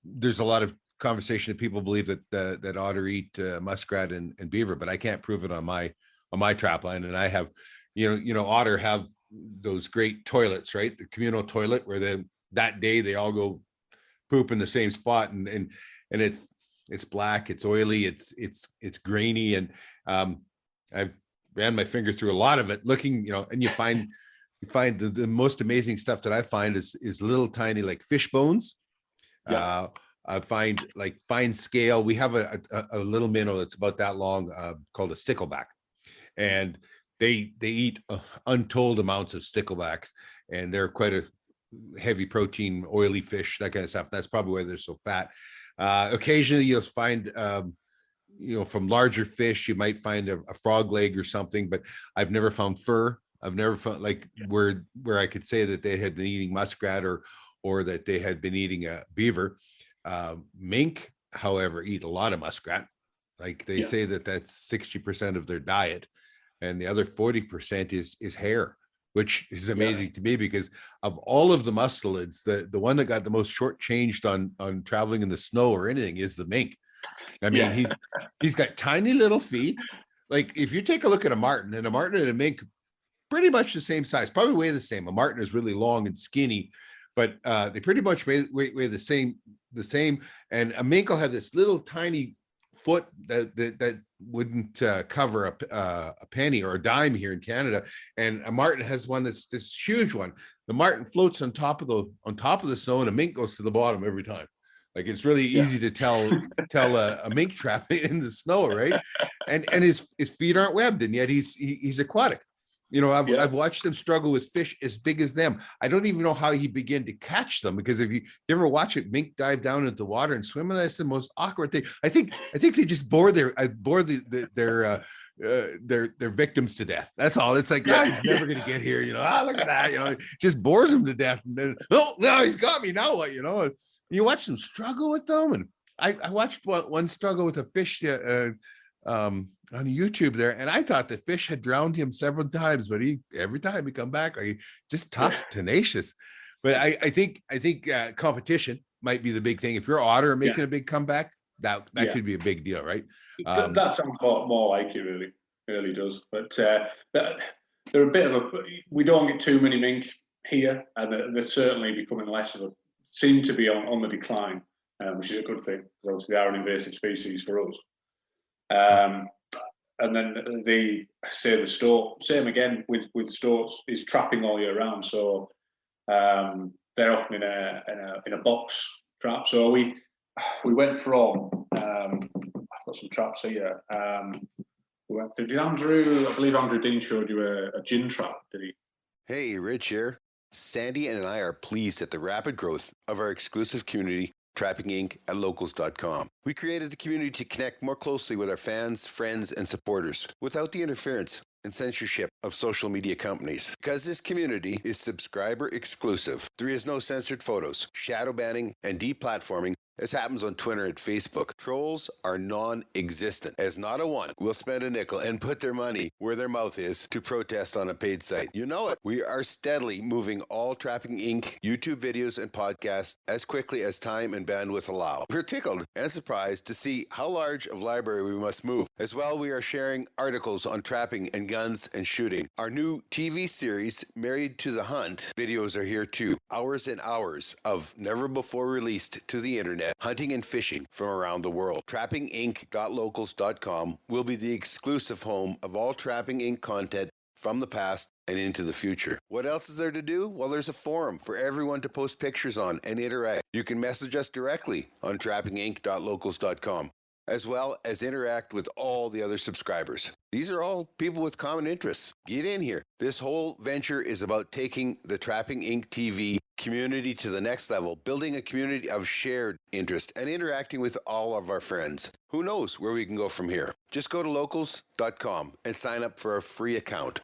there's a lot of conversation that people believe that otter eat muskrat and beaver, but I can't prove it on my trap line. And I have, otter have those great toilets, right? The communal toilet where that day they all go poop in the same spot, and it's black, it's oily, it's grainy, and I've ran my finger through a lot of it looking, and you find the most amazing stuff that I find is little tiny like fish bones. Yeah. I find like fine scale. We have a little minnow that's about that long called a stickleback, and they eat untold amounts of sticklebacks, and they're quite a heavy protein, oily fish, that kind of stuff. That's probably why they're so fat. Occasionally you'll find from larger fish, you might find a frog leg or something, but I've never found fur. I've never found where I could say that they had been eating muskrat or that they had been eating a beaver. Mink, however, eat a lot of muskrat. Like they say that's 60% of their diet, and the other 40% is hair, which is amazing to me, because of all of the mustelids, the one that got the most shortchanged on traveling in the snow or anything is the mink. I mean, he's got tiny little feet. Like if you take a look at a marten and a mink, pretty much the same size, probably weigh the same. A marten is really long and skinny, but they pretty much weigh the same. And a mink will have this little tiny foot that wouldn't cover a penny or a dime here in Canada, and a marten has one that's this huge one. The marten floats on top of the snow, and a mink goes to the bottom every time. Like it's really easy to tell a mink trap in the snow, right? And his feet aren't webbed, and yet he's aquatic. I've watched him struggle with fish as big as them. I don't even know how he began to catch them, because if you ever watch it, mink dive down into the water and swim, and that's the most awkward thing. I think they just bore their victims to death. That's all. It's like, he's never gonna get here. Look at that. Just bores him to death. And then, no, he's got me now. What? And you watch them struggle with them, and I watched one struggle with a fish on YouTube there, and I thought the fish had drowned him several times, but every time he come back, like just tough, tenacious. But I think competition might be the big thing. If you're otter making a big comeback, that could be a big deal, right? That sounds more like it, really does. But they're a bit of we don't get too many mink here, and they're certainly becoming less of seem to be on the decline, which is a good thing, because obviously they are an invasive species for us. And then the stoat, same again with stoats, is trapping all year round. So they're often in a box trap. So we went from I've got some traps here. We went through. I believe Andrew Dean showed you a gin trap, did he? Hey, Rich here. Sandy and I are pleased at the rapid growth of our exclusive community trappinginc@locals.com. We created the community to connect more closely with our fans, friends, and supporters without the interference and censorship of social media companies. Because this community is subscriber exclusive, there is no censored photos, shadow banning, and deplatforming as happens on Twitter and Facebook. Trolls are non-existent, as not a one will spend a nickel and put their money where their mouth is to protest on a paid site. You know it. We are steadily moving all Trapping Inc. YouTube videos and podcasts as quickly as time and bandwidth allow. We're tickled and surprised to see how large of library we must move. As well, we are sharing articles on trapping and guns and shooting. Our new TV series, Married to the Hunt, videos are here too. Hours and hours of never before released to the internet hunting and fishing from around the world. Trappinginc.locals.com will be the exclusive home of all Trapping Inc. content from the past and into the future. What else is there to do? Well, there's a forum for everyone to post pictures on and interact. You can message us directly on trappinginc.locals.com, as well as interact with all the other subscribers. These are all people with common interests. Get in here. This whole venture is about taking the Trapping Inc. TV community to the next level, building a community of shared interest and interacting with all of our friends. Who knows where we can go from here? Just go to locals.com and sign up for a free account.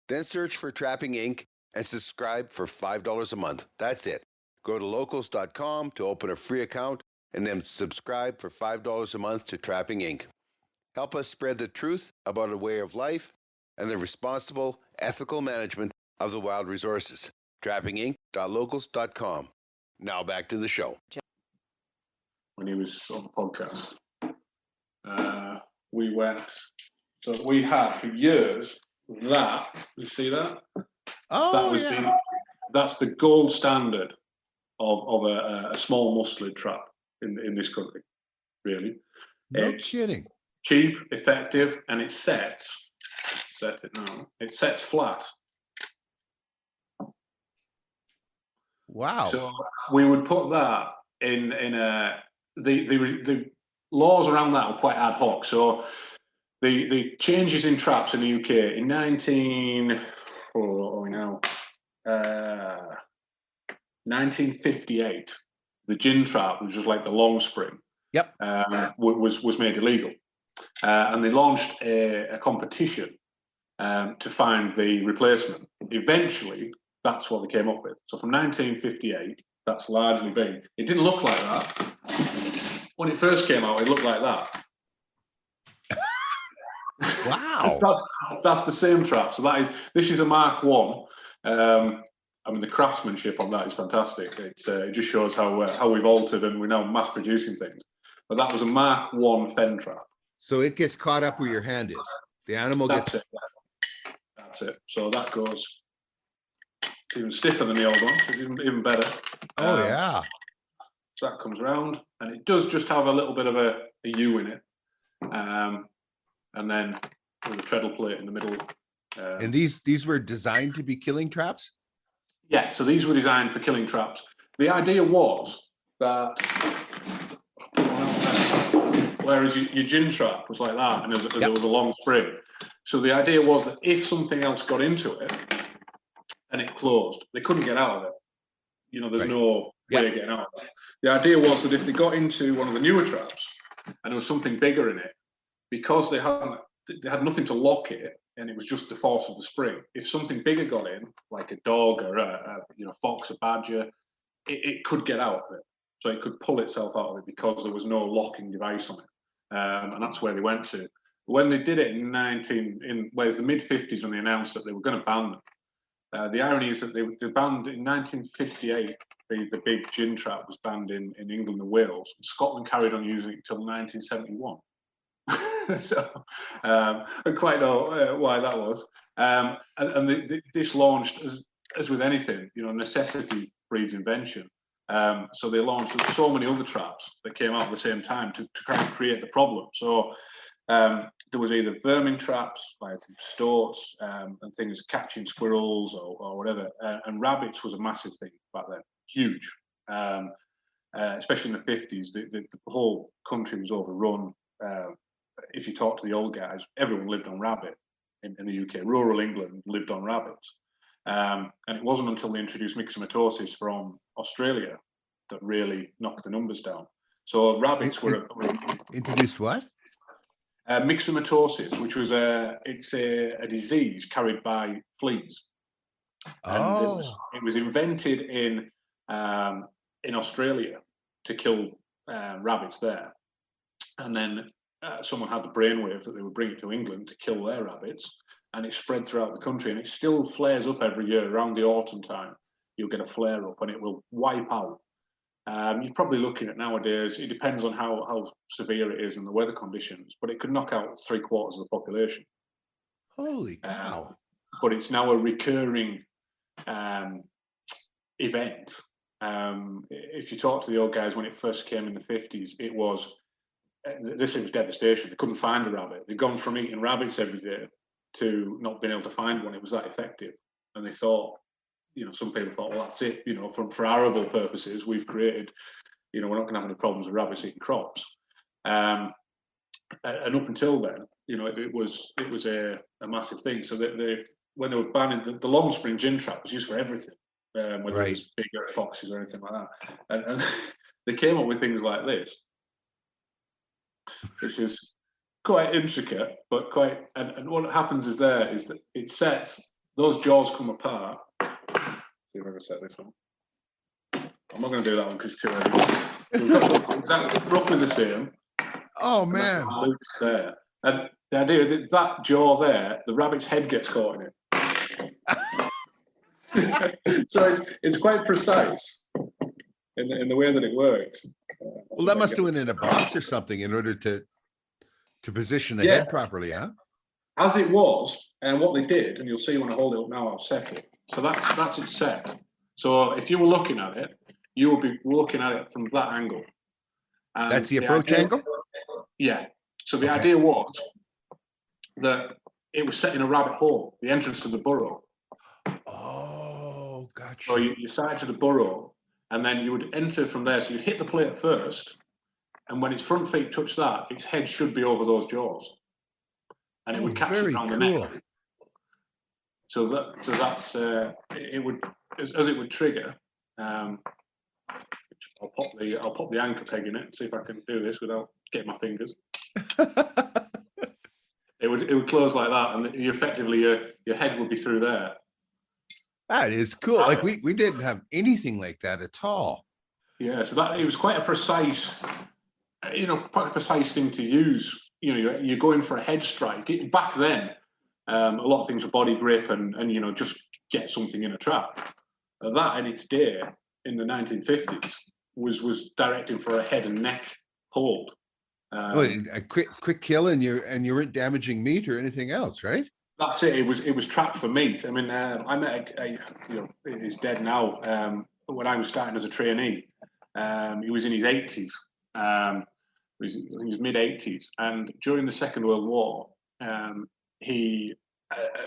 Then search for Trapping Inc. and subscribe for $5 a month. That's it. Go to locals.com to open a free account and then subscribe for $5 a month to Trapping Inc. Help us spread the truth about a way of life and the responsible, ethical management of the wild resources. trappinginc.locals.com. Now back to the show. When he was on the podcast, we went. So we had for years that. You see that? Oh, That was yeah. that's the gold standard of a small musclet trap in this country. Really, No it's kidding. cheap, effective, and it sets. Set it now. It sets flat. Wow. So we would put that in the laws around that are quite ad hoc. So the changes in traps in the UK in 1958, the gin trap, which was like the long spring, Yep. was made illegal, and they launched a competition to find the replacement. Eventually, that's what they came up with. So from 1958, that's largely been. It didn't look like that. When it first came out, it looked like that. Wow. That's the same trap. So this is a Mark 1. I mean, the craftsmanship on that is fantastic. It just shows how we've altered and we're now mass producing things. But that was a Mark 1 fen trap. So it gets caught up where your hand is. The animal That's gets. it. That's it. So that goes even stiffer than the old one. It's even better. Oh, yeah. So that comes round, and it does just have a little bit of a U in it, and then with a treadle plate in the middle. And these were designed to be killing traps? Yeah, so these were designed for killing traps. The idea was that, whereas your gin trap was like that, and there was a long spring. So the idea was that if something else got into it and it closed, they couldn't get out of it. You know, there's no way of getting out of it. The idea was that if they got into one of the newer traps and there was something bigger in it, because they had nothing to lock it, and it was just the force of the spring. If something bigger got in, like a dog or a fox, a badger, it could get out of it. So it could pull itself out of it because there was no locking device on it. And that's where they went to. When they did it in the mid-50s, when they announced that they were going to ban them, the irony is that they banned in 1958. The big gin trap was banned in England and Wales. Scotland carried on using it until 1971. So I quite know why that was. This launched as with anything, necessity breeds invention. So they launched so many other traps that came out at the same time to kind of create the problem. So there was either vermin traps, like storts, and things catching squirrels or whatever. And rabbits was a massive thing back then, huge. Especially in the 50s, the whole country was overrun. If you talk to the old guys, everyone lived on rabbit in the UK. Rural England lived on rabbits. And it wasn't until they introduced myxomatosis from Australia that really knocked the numbers down. So rabbits were Introduced what? myxomatosis, which was a disease carried by fleas, and it was invented in Australia to kill rabbits there, and then someone had the brainwave that they would bring it to England to kill their rabbits, and it spread throughout the country, and it still flares up every year around the autumn time. You'll get a flare up and it will wipe out. You're probably looking at nowadays, it depends on how severe it is and the weather conditions, but it could knock out 3/4 of the population. Holy cow. But it's now a recurring event. If you talk to the old guys when it first came in the 50s, it was devastation. They couldn't find a rabbit. They'd gone from eating rabbits every day to not being able to find one. It was that effective. And they thought, some people thought, well, that's it. For arable purposes, we've created, we're not going to have any problems with rabbits eating crops. And up until then, it was a massive thing. So when they were banning the Long Spring gin trap was used for everything, whether it was bigger foxes or anything like that. And they came up with things like this, which is quite intricate, but and what happens is that it sets, those jaws come apart. See if I can set this one. I'm not going to do that one because it's too heavy. Exactly, roughly the same. Oh man! There, and the idea is that jaw there, the rabbit's head gets caught in it. So it's quite precise in the way that it works. Well, that must do it in a box or something in order to position the head properly, huh? As it was, and what they did, and you'll see when I hold it up now, I'll set it. So that's it set. So if you were looking at it, you will be looking at it from that angle. And that's the approach angle? Yeah. So the idea was that it was set in a rabbit hole, the entrance to the burrow. Oh, gotcha. So you side to the burrow, and then you would enter from there. So you'd hit the plate first, and when its front feet touch that, its head should be over those jaws, and it would catch it around the neck. So that's it would as it would trigger. I'll pop the anchor peg in it. See if I can do this without getting my fingers. It would close like that, and effectively your head would be through there. That is cool. Like we didn't have anything like that at all. Yeah, so that it was quite a precise, quite a precise thing to use. You're going for a head strike. Back then, a lot of things were body grip and just get something in a trap. That in its day in the 1950s was directing for a head and neck hold. A quick kill and you weren't damaging meat or anything else, right? That's it. It was trapped for meat. I mean, I met he's dead now. When I was starting as a trainee, he was in his 80s. He was mid 80s, and during the Second World War, he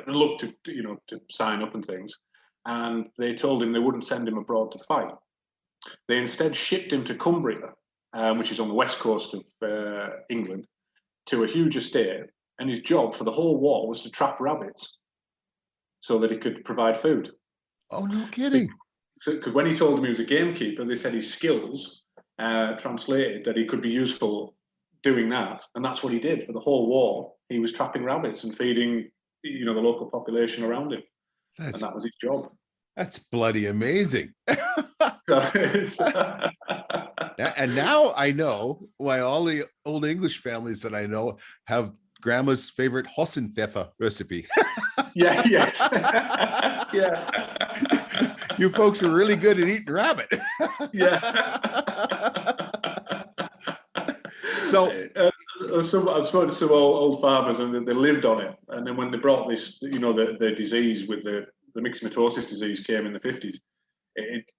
looked to sign up and things, and they told him they wouldn't send him abroad to fight. They instead shipped him to Cumbria, which is on the west coast of England, to a huge estate, and his job for the whole war was to trap rabbits so that he could provide food. Oh, no kidding. So, because when he told them he was a gamekeeper, they said his skills translated that he could be useful doing that, and that's what he did for the whole war. He was trapping rabbits and feeding, the local population around him, and that was his job. That's bloody amazing. And now I know why all the old English families that I know have grandma's favorite Hossenpfeffer recipe. Yeah, yes. Yeah. You folks are really good at eating rabbit. Yeah. So I've spoken to some old farmers, and they lived on it. And then when they brought this, the disease with the myxomatosis disease came in the 50s,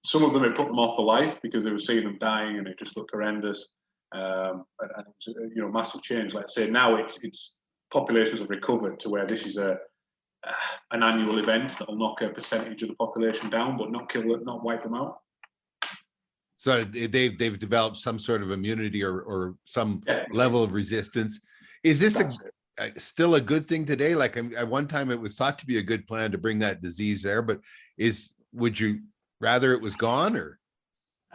some of them had put them off for life because they were seeing them dying, and it just looked horrendous. And it was massive change. Like I say, now it's populations have recovered to where this is an annual event that will knock a percentage of the population down, but not kill it, not wipe them out. So they've developed some sort of immunity or some level of resistance. Is this still a good thing today? Like at one time it was thought to be a good plan to bring that disease there, but would you rather it was gone, or?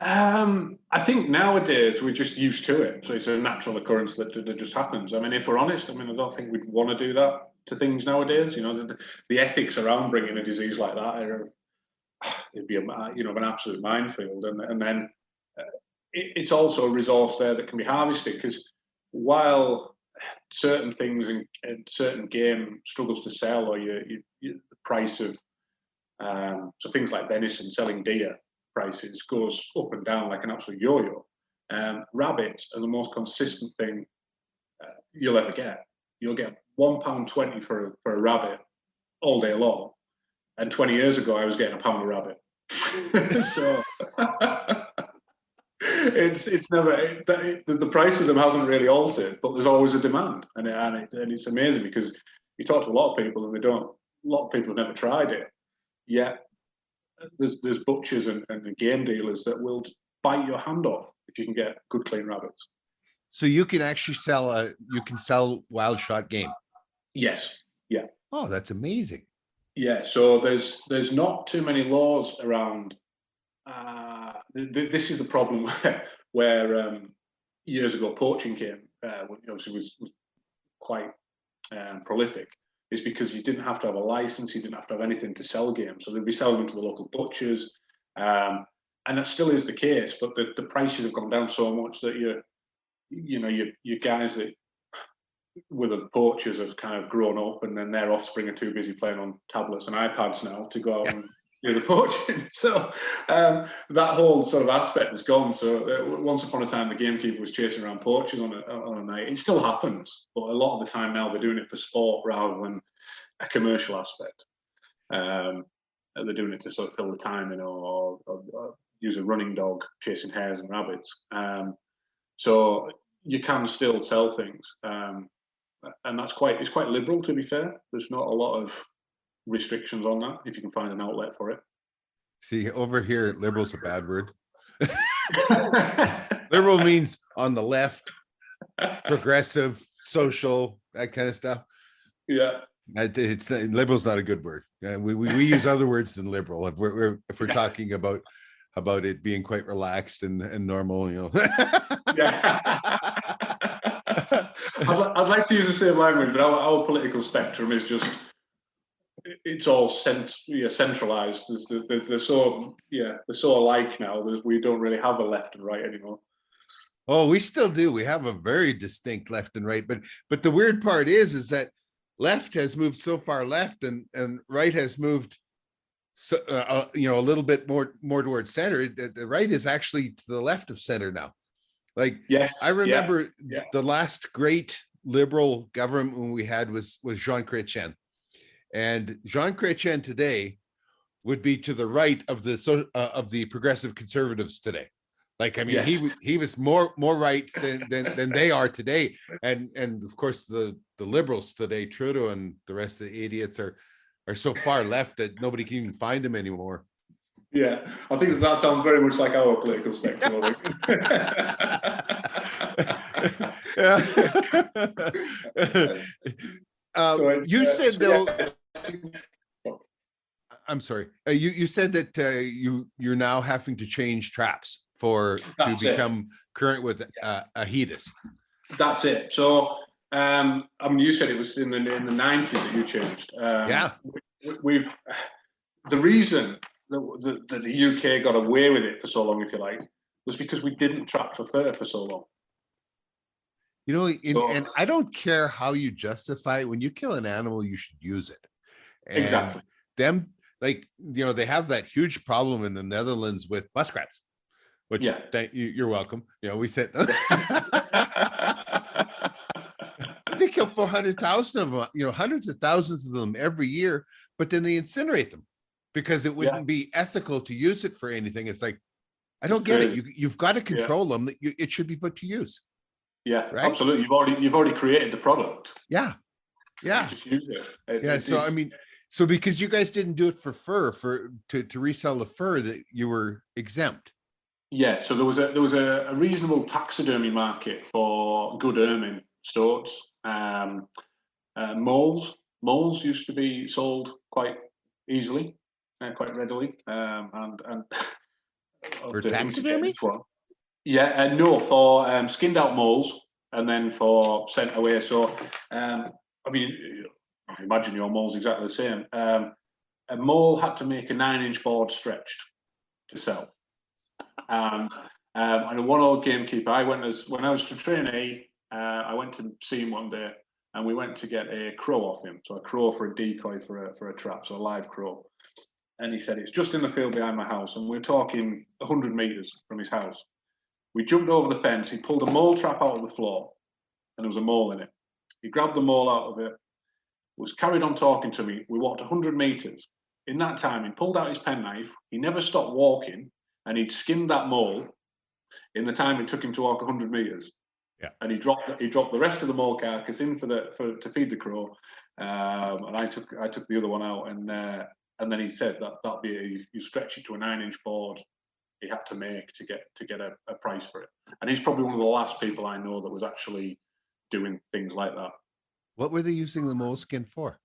I think nowadays we're just used to it, so it's a natural occurrence that just happens. I mean, if we're honest, I mean, I don't think we'd want to do that to things nowadays. You know, the ethics around bringing a disease like that it'd be an absolute minefield, and then it's also a resource there that can be harvested, because while certain things in certain game struggles to sell, or the price of so things like venison, selling deer prices goes up and down like an absolute yo-yo. Rabbits are the most consistent thing you'll ever get. You'll get £1.20 for a rabbit all day long, and 20 years ago I was getting a pound of rabbit. So it's never the price of them hasn't really altered, but there's always a demand, and it's amazing, because you talk to a lot of people and a lot of people have never tried it yet. There's butchers and game dealers that will bite your hand off if you can get good clean rabbits. So you can actually sell wild shot game. Yes. Yeah. Oh, that's amazing. Yeah. So there's not too many laws around. This is the problem where years ago poaching came, obviously was quite prolific. Is because you didn't have to have a license, you didn't have to have anything to sell games. So they'd be selling them to the local butchers. And that still is the case, but the prices have gone down so much that your guys that were the poachers have kind of grown up, and then their offspring are too busy playing on tablets and iPads now to go out and do the poaching. So that whole sort of aspect is gone. So once upon a time, the gamekeeper was chasing around poachers on a night. It still happens, but a lot of the time now they're doing it for sport rather than a commercial aspect. They're doing it to sort of fill the time, or use a running dog chasing hares and rabbits. So you can still sell things, and it's quite liberal, to be fair. There's not a lot of restrictions on that if you can find an outlet for it. See, over here, liberal's a bad word. Liberal means on the left, progressive, social, that kind of stuff. Yeah. Liberal's not a good word. We use other words than liberal if we're talking about it being quite relaxed and normal, Yeah. I'd like to use the same language, but our political spectrum is just, it's all centralized. They're so alike now. We don't really have a left and right anymore. Oh, we still do. We have a very distinct left and right, but the weird part is that left has moved so far left, and right has moved so a little bit more towards center. The right is actually to the left of center now. Like, yes, I remember the last great liberal government we had was Jean Chrétien. And Jean Chrétien today would be to the right of the progressive conservatives today. Like, I mean, yes. he was more right than they are today. And of course the liberals today, Trudeau and the rest of the idiots, are so far left that nobody can even find them anymore. Yeah, I think that sounds very much like our political spectrum. You said though. I'm sorry. You said that you're now having to change traps to become current with Ahidas. That's it. So I mean, you said it was in the 90s that you changed. We've the reason that the UK got away with it for so long, if you like, was because we didn't trap for fur for so long. And I don't care how you justify it. When you kill an animal, you should use it. And exactly. Them, like, they have that huge problem in the Netherlands with muskrats, which you're welcome. We said they kill 400,000 of them, hundreds of thousands of them every year, but then they incinerate them because it wouldn't be ethical to use it for anything. It's like, I don't get it. You've got to control them. It should be put to use. Yeah, right? Absolutely. You've already created the product. Yeah. Just use it. So I mean, because you guys didn't do it for fur, to resell the fur, that you were exempt. Yeah. So there was a reasonable taxidermy market for good ermine stoats. Moles used to be sold quite easily, quite readily, and For taxidermy? Yeah, no, for skinned out moles and then for sent away. So, I mean, I imagine your mole's exactly the same. A mole had to make a 9-inch board stretched to sell. And a one-old gamekeeper, when I was to trainee, I went to see him one day, and we went to get a crow off him. So a crow for a decoy for a trap, so a live crow. And he said, it's just in the field behind my house. And we're talking 100 meters from his house. We jumped over the fence. He pulled a mole trap out of the floor, and there was a mole in it. He grabbed the mole out of it, was carried on talking to me. We walked 100 meters. In that time, he pulled out his penknife. He never stopped walking, and he'd skinned that mole in the time it took him to walk 100 meters. Yeah. And he dropped the rest of the mole carcass in to feed the crow, and I took the other one out, and then he said that'd be you stretch it to a 9-inch board he had to make to get a price for it. And he's probably one of the last people I know that was actually doing things like that. What were they using the mole skin for?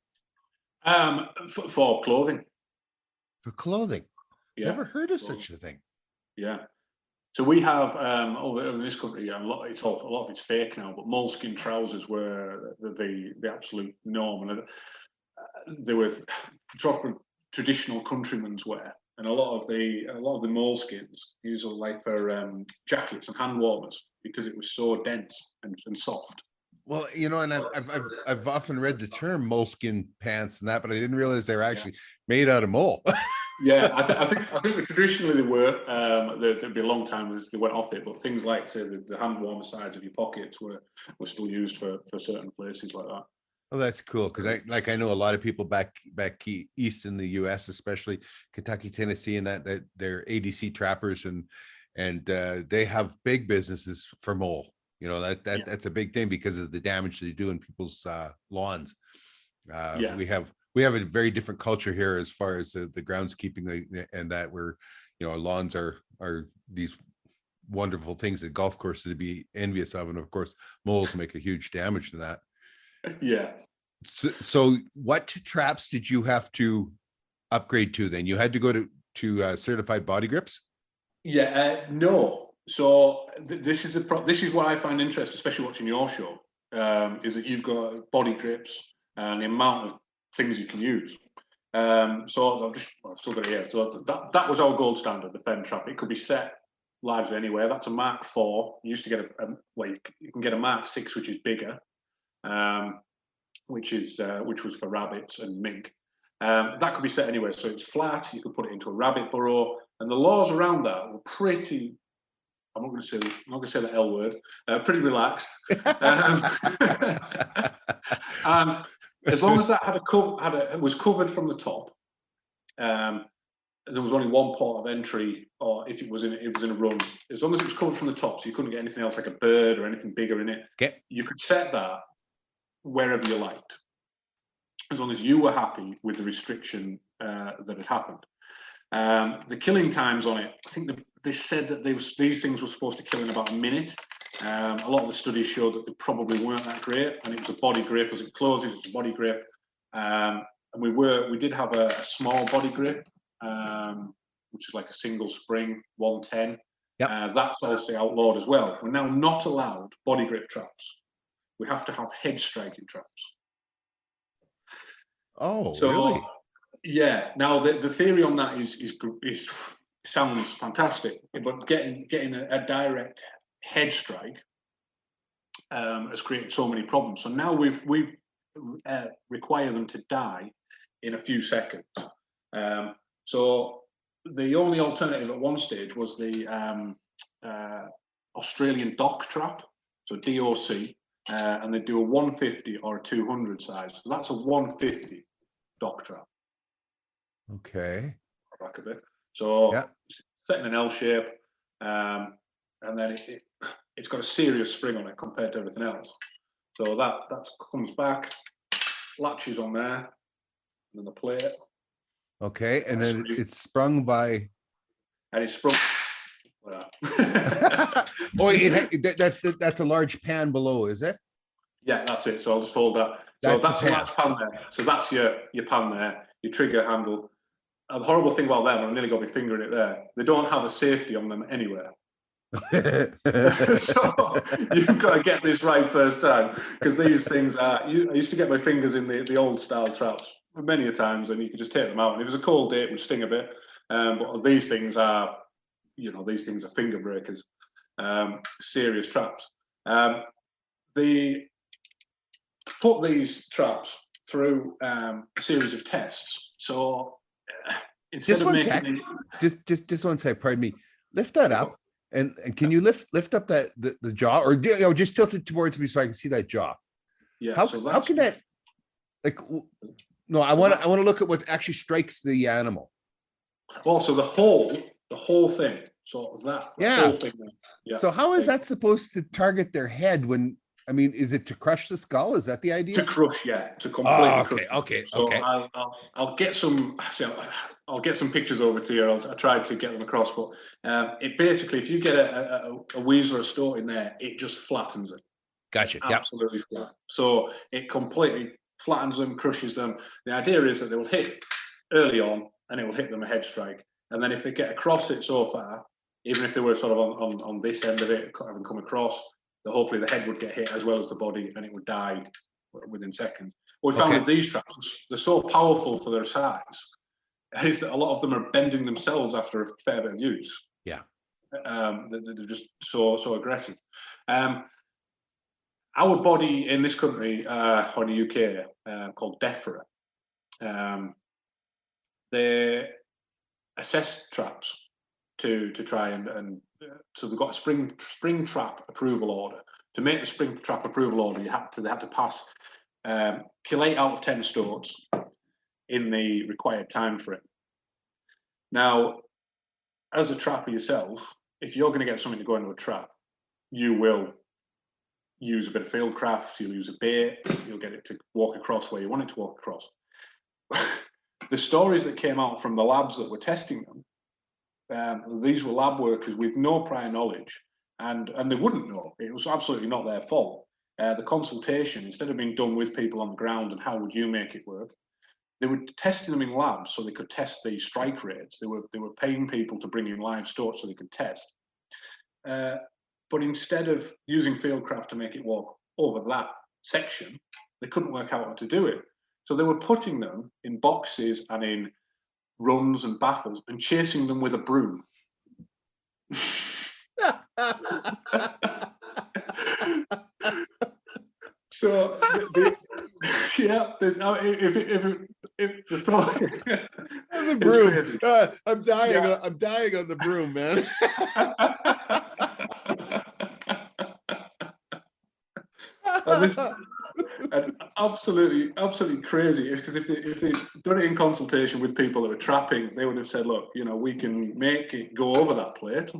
For clothing. For clothing. Yeah. Never heard of such a thing. Yeah. So we have over in this country, a lot of it's fake now, but moleskin trousers were the absolute norm, and they were traditional countrymen's wear, and a lot of the moleskins used like for jackets and hand warmers because it was so dense and soft. Well, you know, and I've often read the term moleskin pants and that, but I didn't realize they were actually made out of mole. Yeah, I think traditionally they were. There'd be a long time as they went off it, but things like say the hand warmer sides of your pockets were still used for certain places like that. Oh, that's cool, because I know a lot of people back east in the U.S., especially Kentucky, Tennessee, and that they're ADC trappers, and they have big businesses for mole. You know, that's a big thing because of the damage they do in people's lawns. We have a very different culture here as far as the groundskeeping, and that we're, you know, our lawns are these wonderful things that golf courses to be envious of, and of course moles make a huge damage to that. Yeah. So what traps did you have to upgrade to then? You had to go to certified body grips? Yeah, no. So this is what I find interesting, especially watching your show, is that you've got body grips and the amount of things you can use. So I've still got it here. So that was our gold standard, the Fenn trap. It could be set largely anywhere. That's a Mark IV. You used to get you can get a Mark VI, which is bigger, which was for rabbits and mink. That could be set anywhere. So it's flat. You could put it into a rabbit burrow, and the laws around that were pretty. I'm not going to say the L word. Pretty relaxed. And as long as that was covered from the top, there was only one port of entry, or if it was in a run. As long as it was covered from the top, so you couldn't get anything else like a bird or anything bigger in it. Okay. You could set that wherever you liked, as long as you were happy with the restriction that had happened. The killing times on it, I think they said that these things were supposed to kill in about a minute. A lot of the studies showed that they probably weren't that great, and it was a body grip. As it closes, it's a body grip. And we did have a small body grip, which is like a single spring 110. Yep. That's also outlawed as well. We're now not allowed body grip traps. We have to have head striking traps. Oh, so, really? Yeah. Now the theory on that is sounds fantastic, but getting a direct head strike has created so many problems. So now we require them to die in a few seconds. So the only alternative at one stage was the Australian dock trap, so DOC, and they do a 150 or a 200 size. So that's a 150 dock trap. Okay. Back a bit. So set in an L shape, and then it's got a serious spring on it compared to everything else. So that comes back, latches on there, and then the plate. Okay, and then it's sprung by. And it's sprung. That's a large pan below, is it? Yeah, that's it. So I'll just hold that. So that's a large pan there. So that's your pan there, your trigger handle. the horrible thing about them, I've nearly got my finger in it there, they don't have a safety on them anywhere. So you've got to get this right first time, because these things are, I used to get my fingers in the old style traps many a times, and you could just take them out, and if it was a cold day it would sting a bit, but these things are, these things are finger breakers, serious traps. They put these traps through a series of tests. So instead Just of one making sec. the, Just one sec. Pardon me. Lift that up, and can you lift up the jaw, or just tilt it towards me so I can see that jaw? yeah, How so how can that, like? No, I want to look at what actually strikes the animal. also the whole thing. So that whole thing. Yeah. So how is that supposed to target their head when? I mean, is it to crush the skull? Is that the idea? To crush, yeah, to completely crush. Okay. So I'll get some. I'll get some pictures over to you. I tried to get them across, but it basically, if you get a weasel or a stoat in there, it just flattens it. Gotcha. Absolutely flat. So it completely flattens them, crushes them. The idea is that they will hit early on, and it will hit them a head strike. And then if they get across it so far, even if they were sort of on this end of it, having come across, hopefully the head would get hit as well as the body, and it would die within seconds. What we found with these traps, they're so powerful for their size, is that a lot of them are bending themselves after a fair bit of use. Yeah. They're just so aggressive. Our body in this country, or in the UK, called DEFRA, they assess traps to try and so they've got a spring trap approval order. To make the spring trap approval order, they had to pass kill 8 out of 10 stoats in the required time frame. Now, as a trapper yourself, if you're going to get something to go into a trap, you will use a bit of fieldcraft, you'll use a bait, you'll get it to walk across where you want it to walk across. The stories that came out from the labs that were testing them, these were lab workers with no prior knowledge, and they wouldn't know. It was absolutely not their fault. The consultation, instead of being done with people on the ground and how would you make it work, they were testing them in labs so they could test the strike rates. They were paying people to bring in live stoats so they could test. But instead of using fieldcraft to make it walk over that section, they couldn't work out how to do it. So they were putting them in boxes and in runs and baffles and chasing them with a broom. So yeah, if the the broom, I'm dying. Yeah. I'm dying on the broom, man. And absolutely crazy, because if they'd done it in consultation with people that were trapping, they would have said, look, we can make it go over that plate.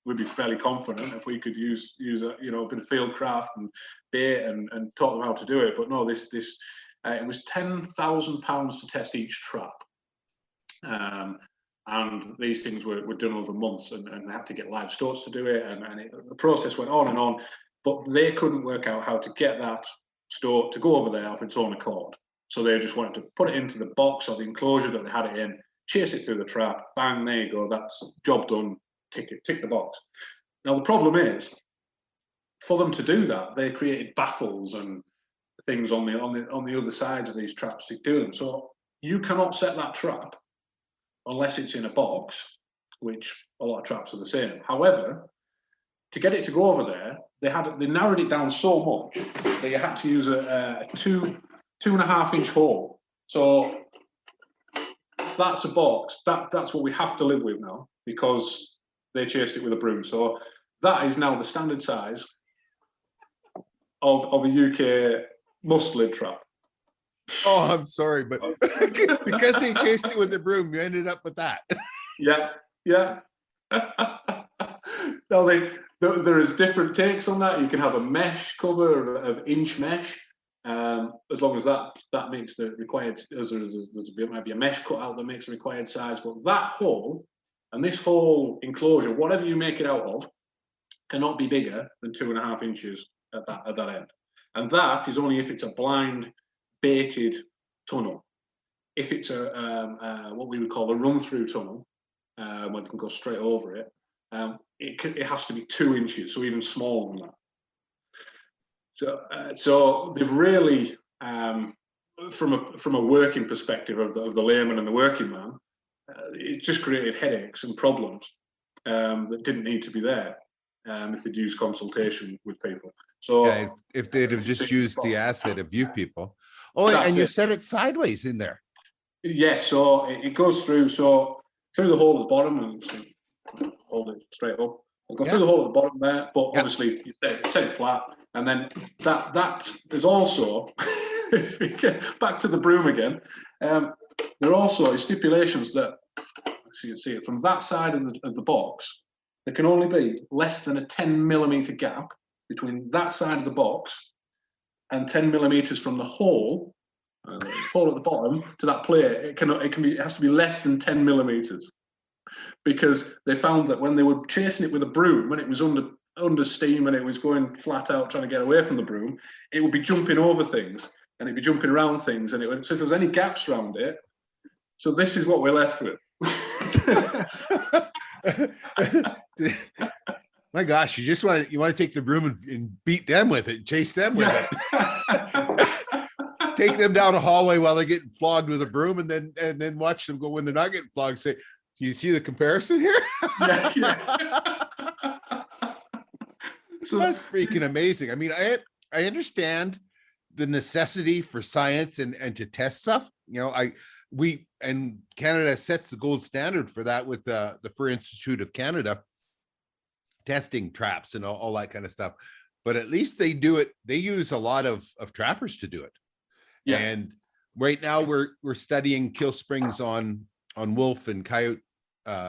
We'd be fairly confident if we could use a bit of fieldcraft and bait and taught them how to do it. But no, it was £10,000 to test each trap, and these things were done over months, and they had to get live stoats to do it, and the process went on and on. But they couldn't work out how to get that stoat to go over there of its own accord. So they just wanted to put it into the box or the enclosure that they had it in, chase it through the trap, bang, there you go, that's job done, tick the box. Now the problem is, for them to do that, they created baffles and things on the other sides of these traps to do them. So you cannot set that trap unless it's in a box, which a lot of traps are the same. However, to get it to go over there, they narrowed it down so much that you had to use a 2.5 inch hole. So that's a box. That's what we have to live with now, because they chased it with a broom. So that is now the standard size of a UK mustelid trap. Oh, I'm sorry, but because they chased it with the broom, you ended up with that. Yeah. No, there is different takes on that. You can have a mesh cover of inch mesh, as long as that makes the required. There might be a mesh cut out that makes the required size, but that hole and this whole enclosure, whatever you make it out of, cannot be bigger than 2.5 inches at that end, and that is only if it's a blind baited tunnel. if it's what we would call a run-through tunnel, where they can go straight over it, it has to be 2 inches, so even smaller than that. So they've really, from a working perspective of the layman and the working man, it just created headaches and problems that didn't need to be there if they'd used consultation with people. So Yeah, if they'd have just used the asset of you people. Oh, and you set it sideways in there. Yeah, so it goes through through the hole at the bottom, and hold it straight up. It'll go through the hole at the bottom there, but obviously you set it flat, and then that is also if we get back to the broom again. There also is stipulations that, so you can see it from that side of the box, there can only be less than a 10mm gap between that side of the box and 10mm from the hole at the bottom to that plate. It has to be less than 10mm, because they found that when they were chasing it with a broom and it was under steam and it was going flat out trying to get away from the broom, it would be jumping over things and it'd be jumping around things, and so if there was any gaps around it. So this is what we're left with. My gosh, you want to take the broom and beat them with it, chase them with it. Take them down a hallway while they're getting flogged with a broom, and then watch them go when they're not getting flogged. Say, do you see the comparison here? So that's freaking amazing. I mean, I understand the necessity for science and to test stuff. You know, and Canada sets the gold standard for that with the Fur Institute of Canada testing traps and all that kind of stuff. But at least they do it. They use a lot of trappers to do it. Yeah. And right now we're studying kill springs on wolf and coyote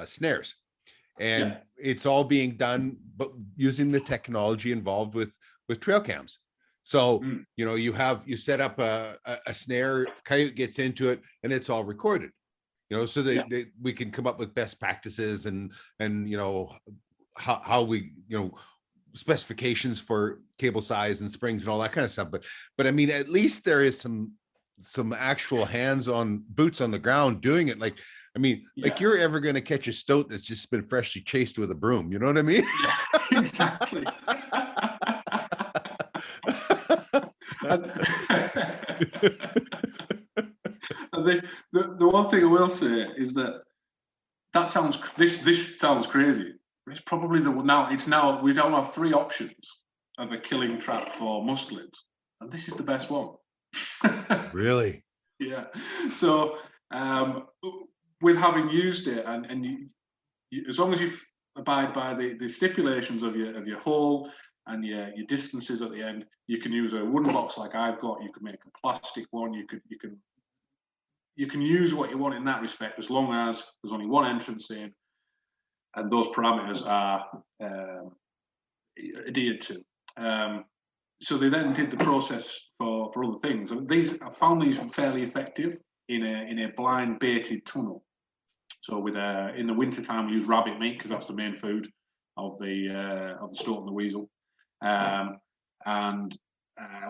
snares, and it's all being done, but using the technology involved with trail cams. So, you know, you set up a snare, coyote gets into it, and it's all recorded, you know, so we can come up with best practices and, you know, how we, you know, specifications for cable size and springs and all that kind of stuff. But I mean, at least there is some actual hands-on boots on the ground doing it. Like, I mean, like you're ever going to catch a stoat that's just been freshly chased with a broom. You know what I mean? Yeah, exactly. And the one thing I will say is that sounds this sounds crazy. It's probably now we don't have 3 options of a killing trap for mustelids, and this is the best one. Really? Yeah. So with having used it, and you, as long as you abide by the stipulations of your hole and your distances at the end, you can use a wooden box like I've got. You can make a plastic one. You can use what you want in that respect, as long as there's only one entrance in, and those parameters are adhered to. So they then did the process for other things. And I found these fairly effective in a blind baited tunnel. So in the winter time we use rabbit meat because that's the main food of the stoat and the weasel. And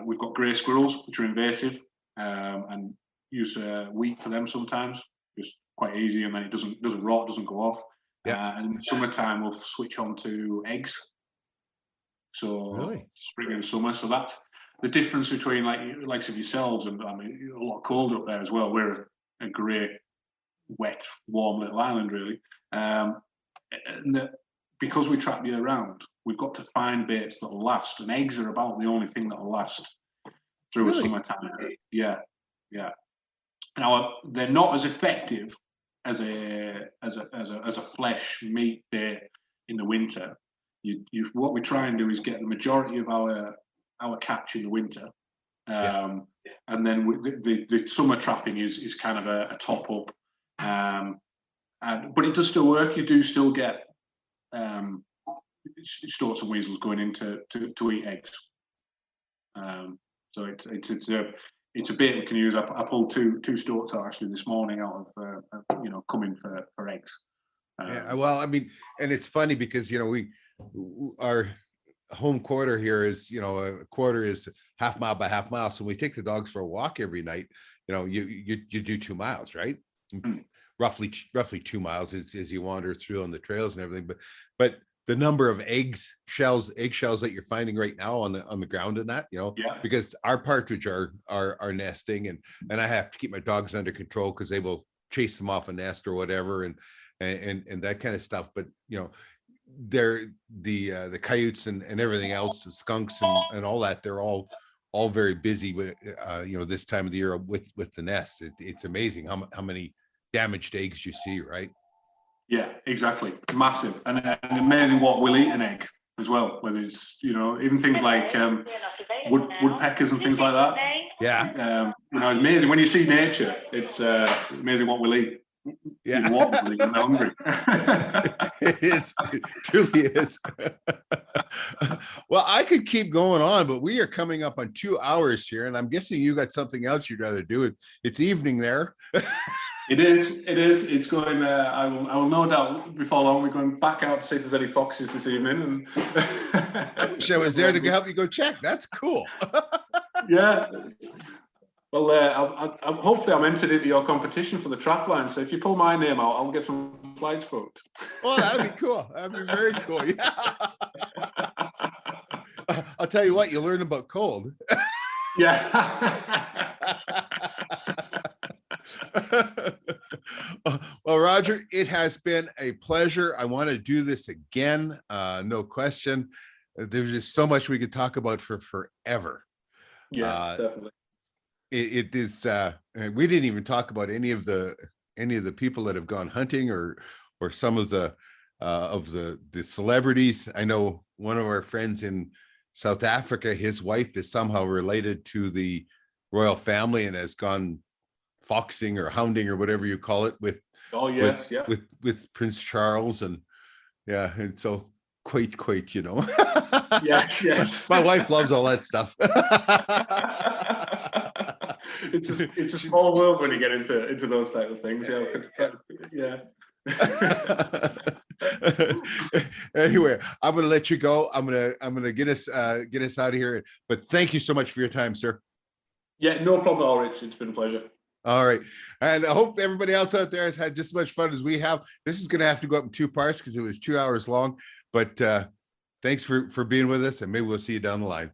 we've got grey squirrels, which are invasive, and use wheat for them sometimes. Just quite easy, and then it doesn't rot, doesn't go off. And in the summertime we'll switch on to eggs. So really? Spring and summer. So that's the difference between likes of yourselves, and I mean a lot colder up there as well. We're a great, wet, warm little island, really. And because we trap year round, we've got to find baits that'll last, and eggs are about the only thing that'll last through a summertime. Yeah. Now they're not as effective as a flesh meat bait in the winter. What we try and do is get the majority of our catch in the winter, and then the summer trapping is kind of a top up, but it does still work. You do still get stoats and weasels going in to eat eggs. So it's a bait we can use. I pulled two stoats out actually this morning out of coming for eggs. Well, I mean, and it's funny because our home quarter here is a quarter is half mile by half mile, so we take the dogs for a walk every night, you do 2 miles, right? Mm. Roughly 2 miles as you wander through on the trails and everything. But the number of eggshells that you're finding right now on the ground in that, Yeah. because our partridge are nesting, and I have to keep my dogs under control because they will chase them off a nest or whatever, and that kind of stuff. But they're the coyotes and everything else, the skunks and all that, they're all very busy with this time of the year with the nests. It's amazing how many damaged eggs you see, right? Yeah, exactly. Massive, and amazing what will eat an egg as well. Whether it's even things like woodpeckers and things like that. Yeah. It's amazing when you see nature. It's amazing what we'll eat. Yeah. What we'll eat when they're hungry. It truly is. Well, I could keep going on, but we are coming up on 2 hours here, and I'm guessing you got something else you'd rather do. It's evening there. It is. It's going. I will no doubt before long. We're going back out to see if there's any foxes this evening. And I wish I was there to help you go check. That's cool. Yeah. Well, hopefully I'm entered into your competition for the trap line. So if you pull my name out, I'll get some flights booked. Oh, that'd be cool. That'd be very cool. Yeah. I'll tell you what, you learn about cold. Yeah. Well, Roger, it has been a pleasure. I want to do this again. No question. There's just so much we could talk about for forever. Yeah, definitely. It is. We didn't even talk about any of the people that have gone hunting or some of the celebrities. I know one of our friends in South Africa, his wife is somehow related to the royal family and has gone foxing or hounding or whatever you call it with with Prince Charles, and so quite yeah. My wife loves all that stuff. It's a small world when you get into those type of things. Yeah. Anyway, I'm going to let you go. I'm going to get us out of here. But thank you so much for your time, sir. Yeah, no problem at all, Rich. It's been a pleasure. All right. And I hope everybody else out there has had just as much fun as we have. This is going to have to go up in 2 parts because it was 2 hours long. But thanks for being with us, and maybe we'll see you down the line.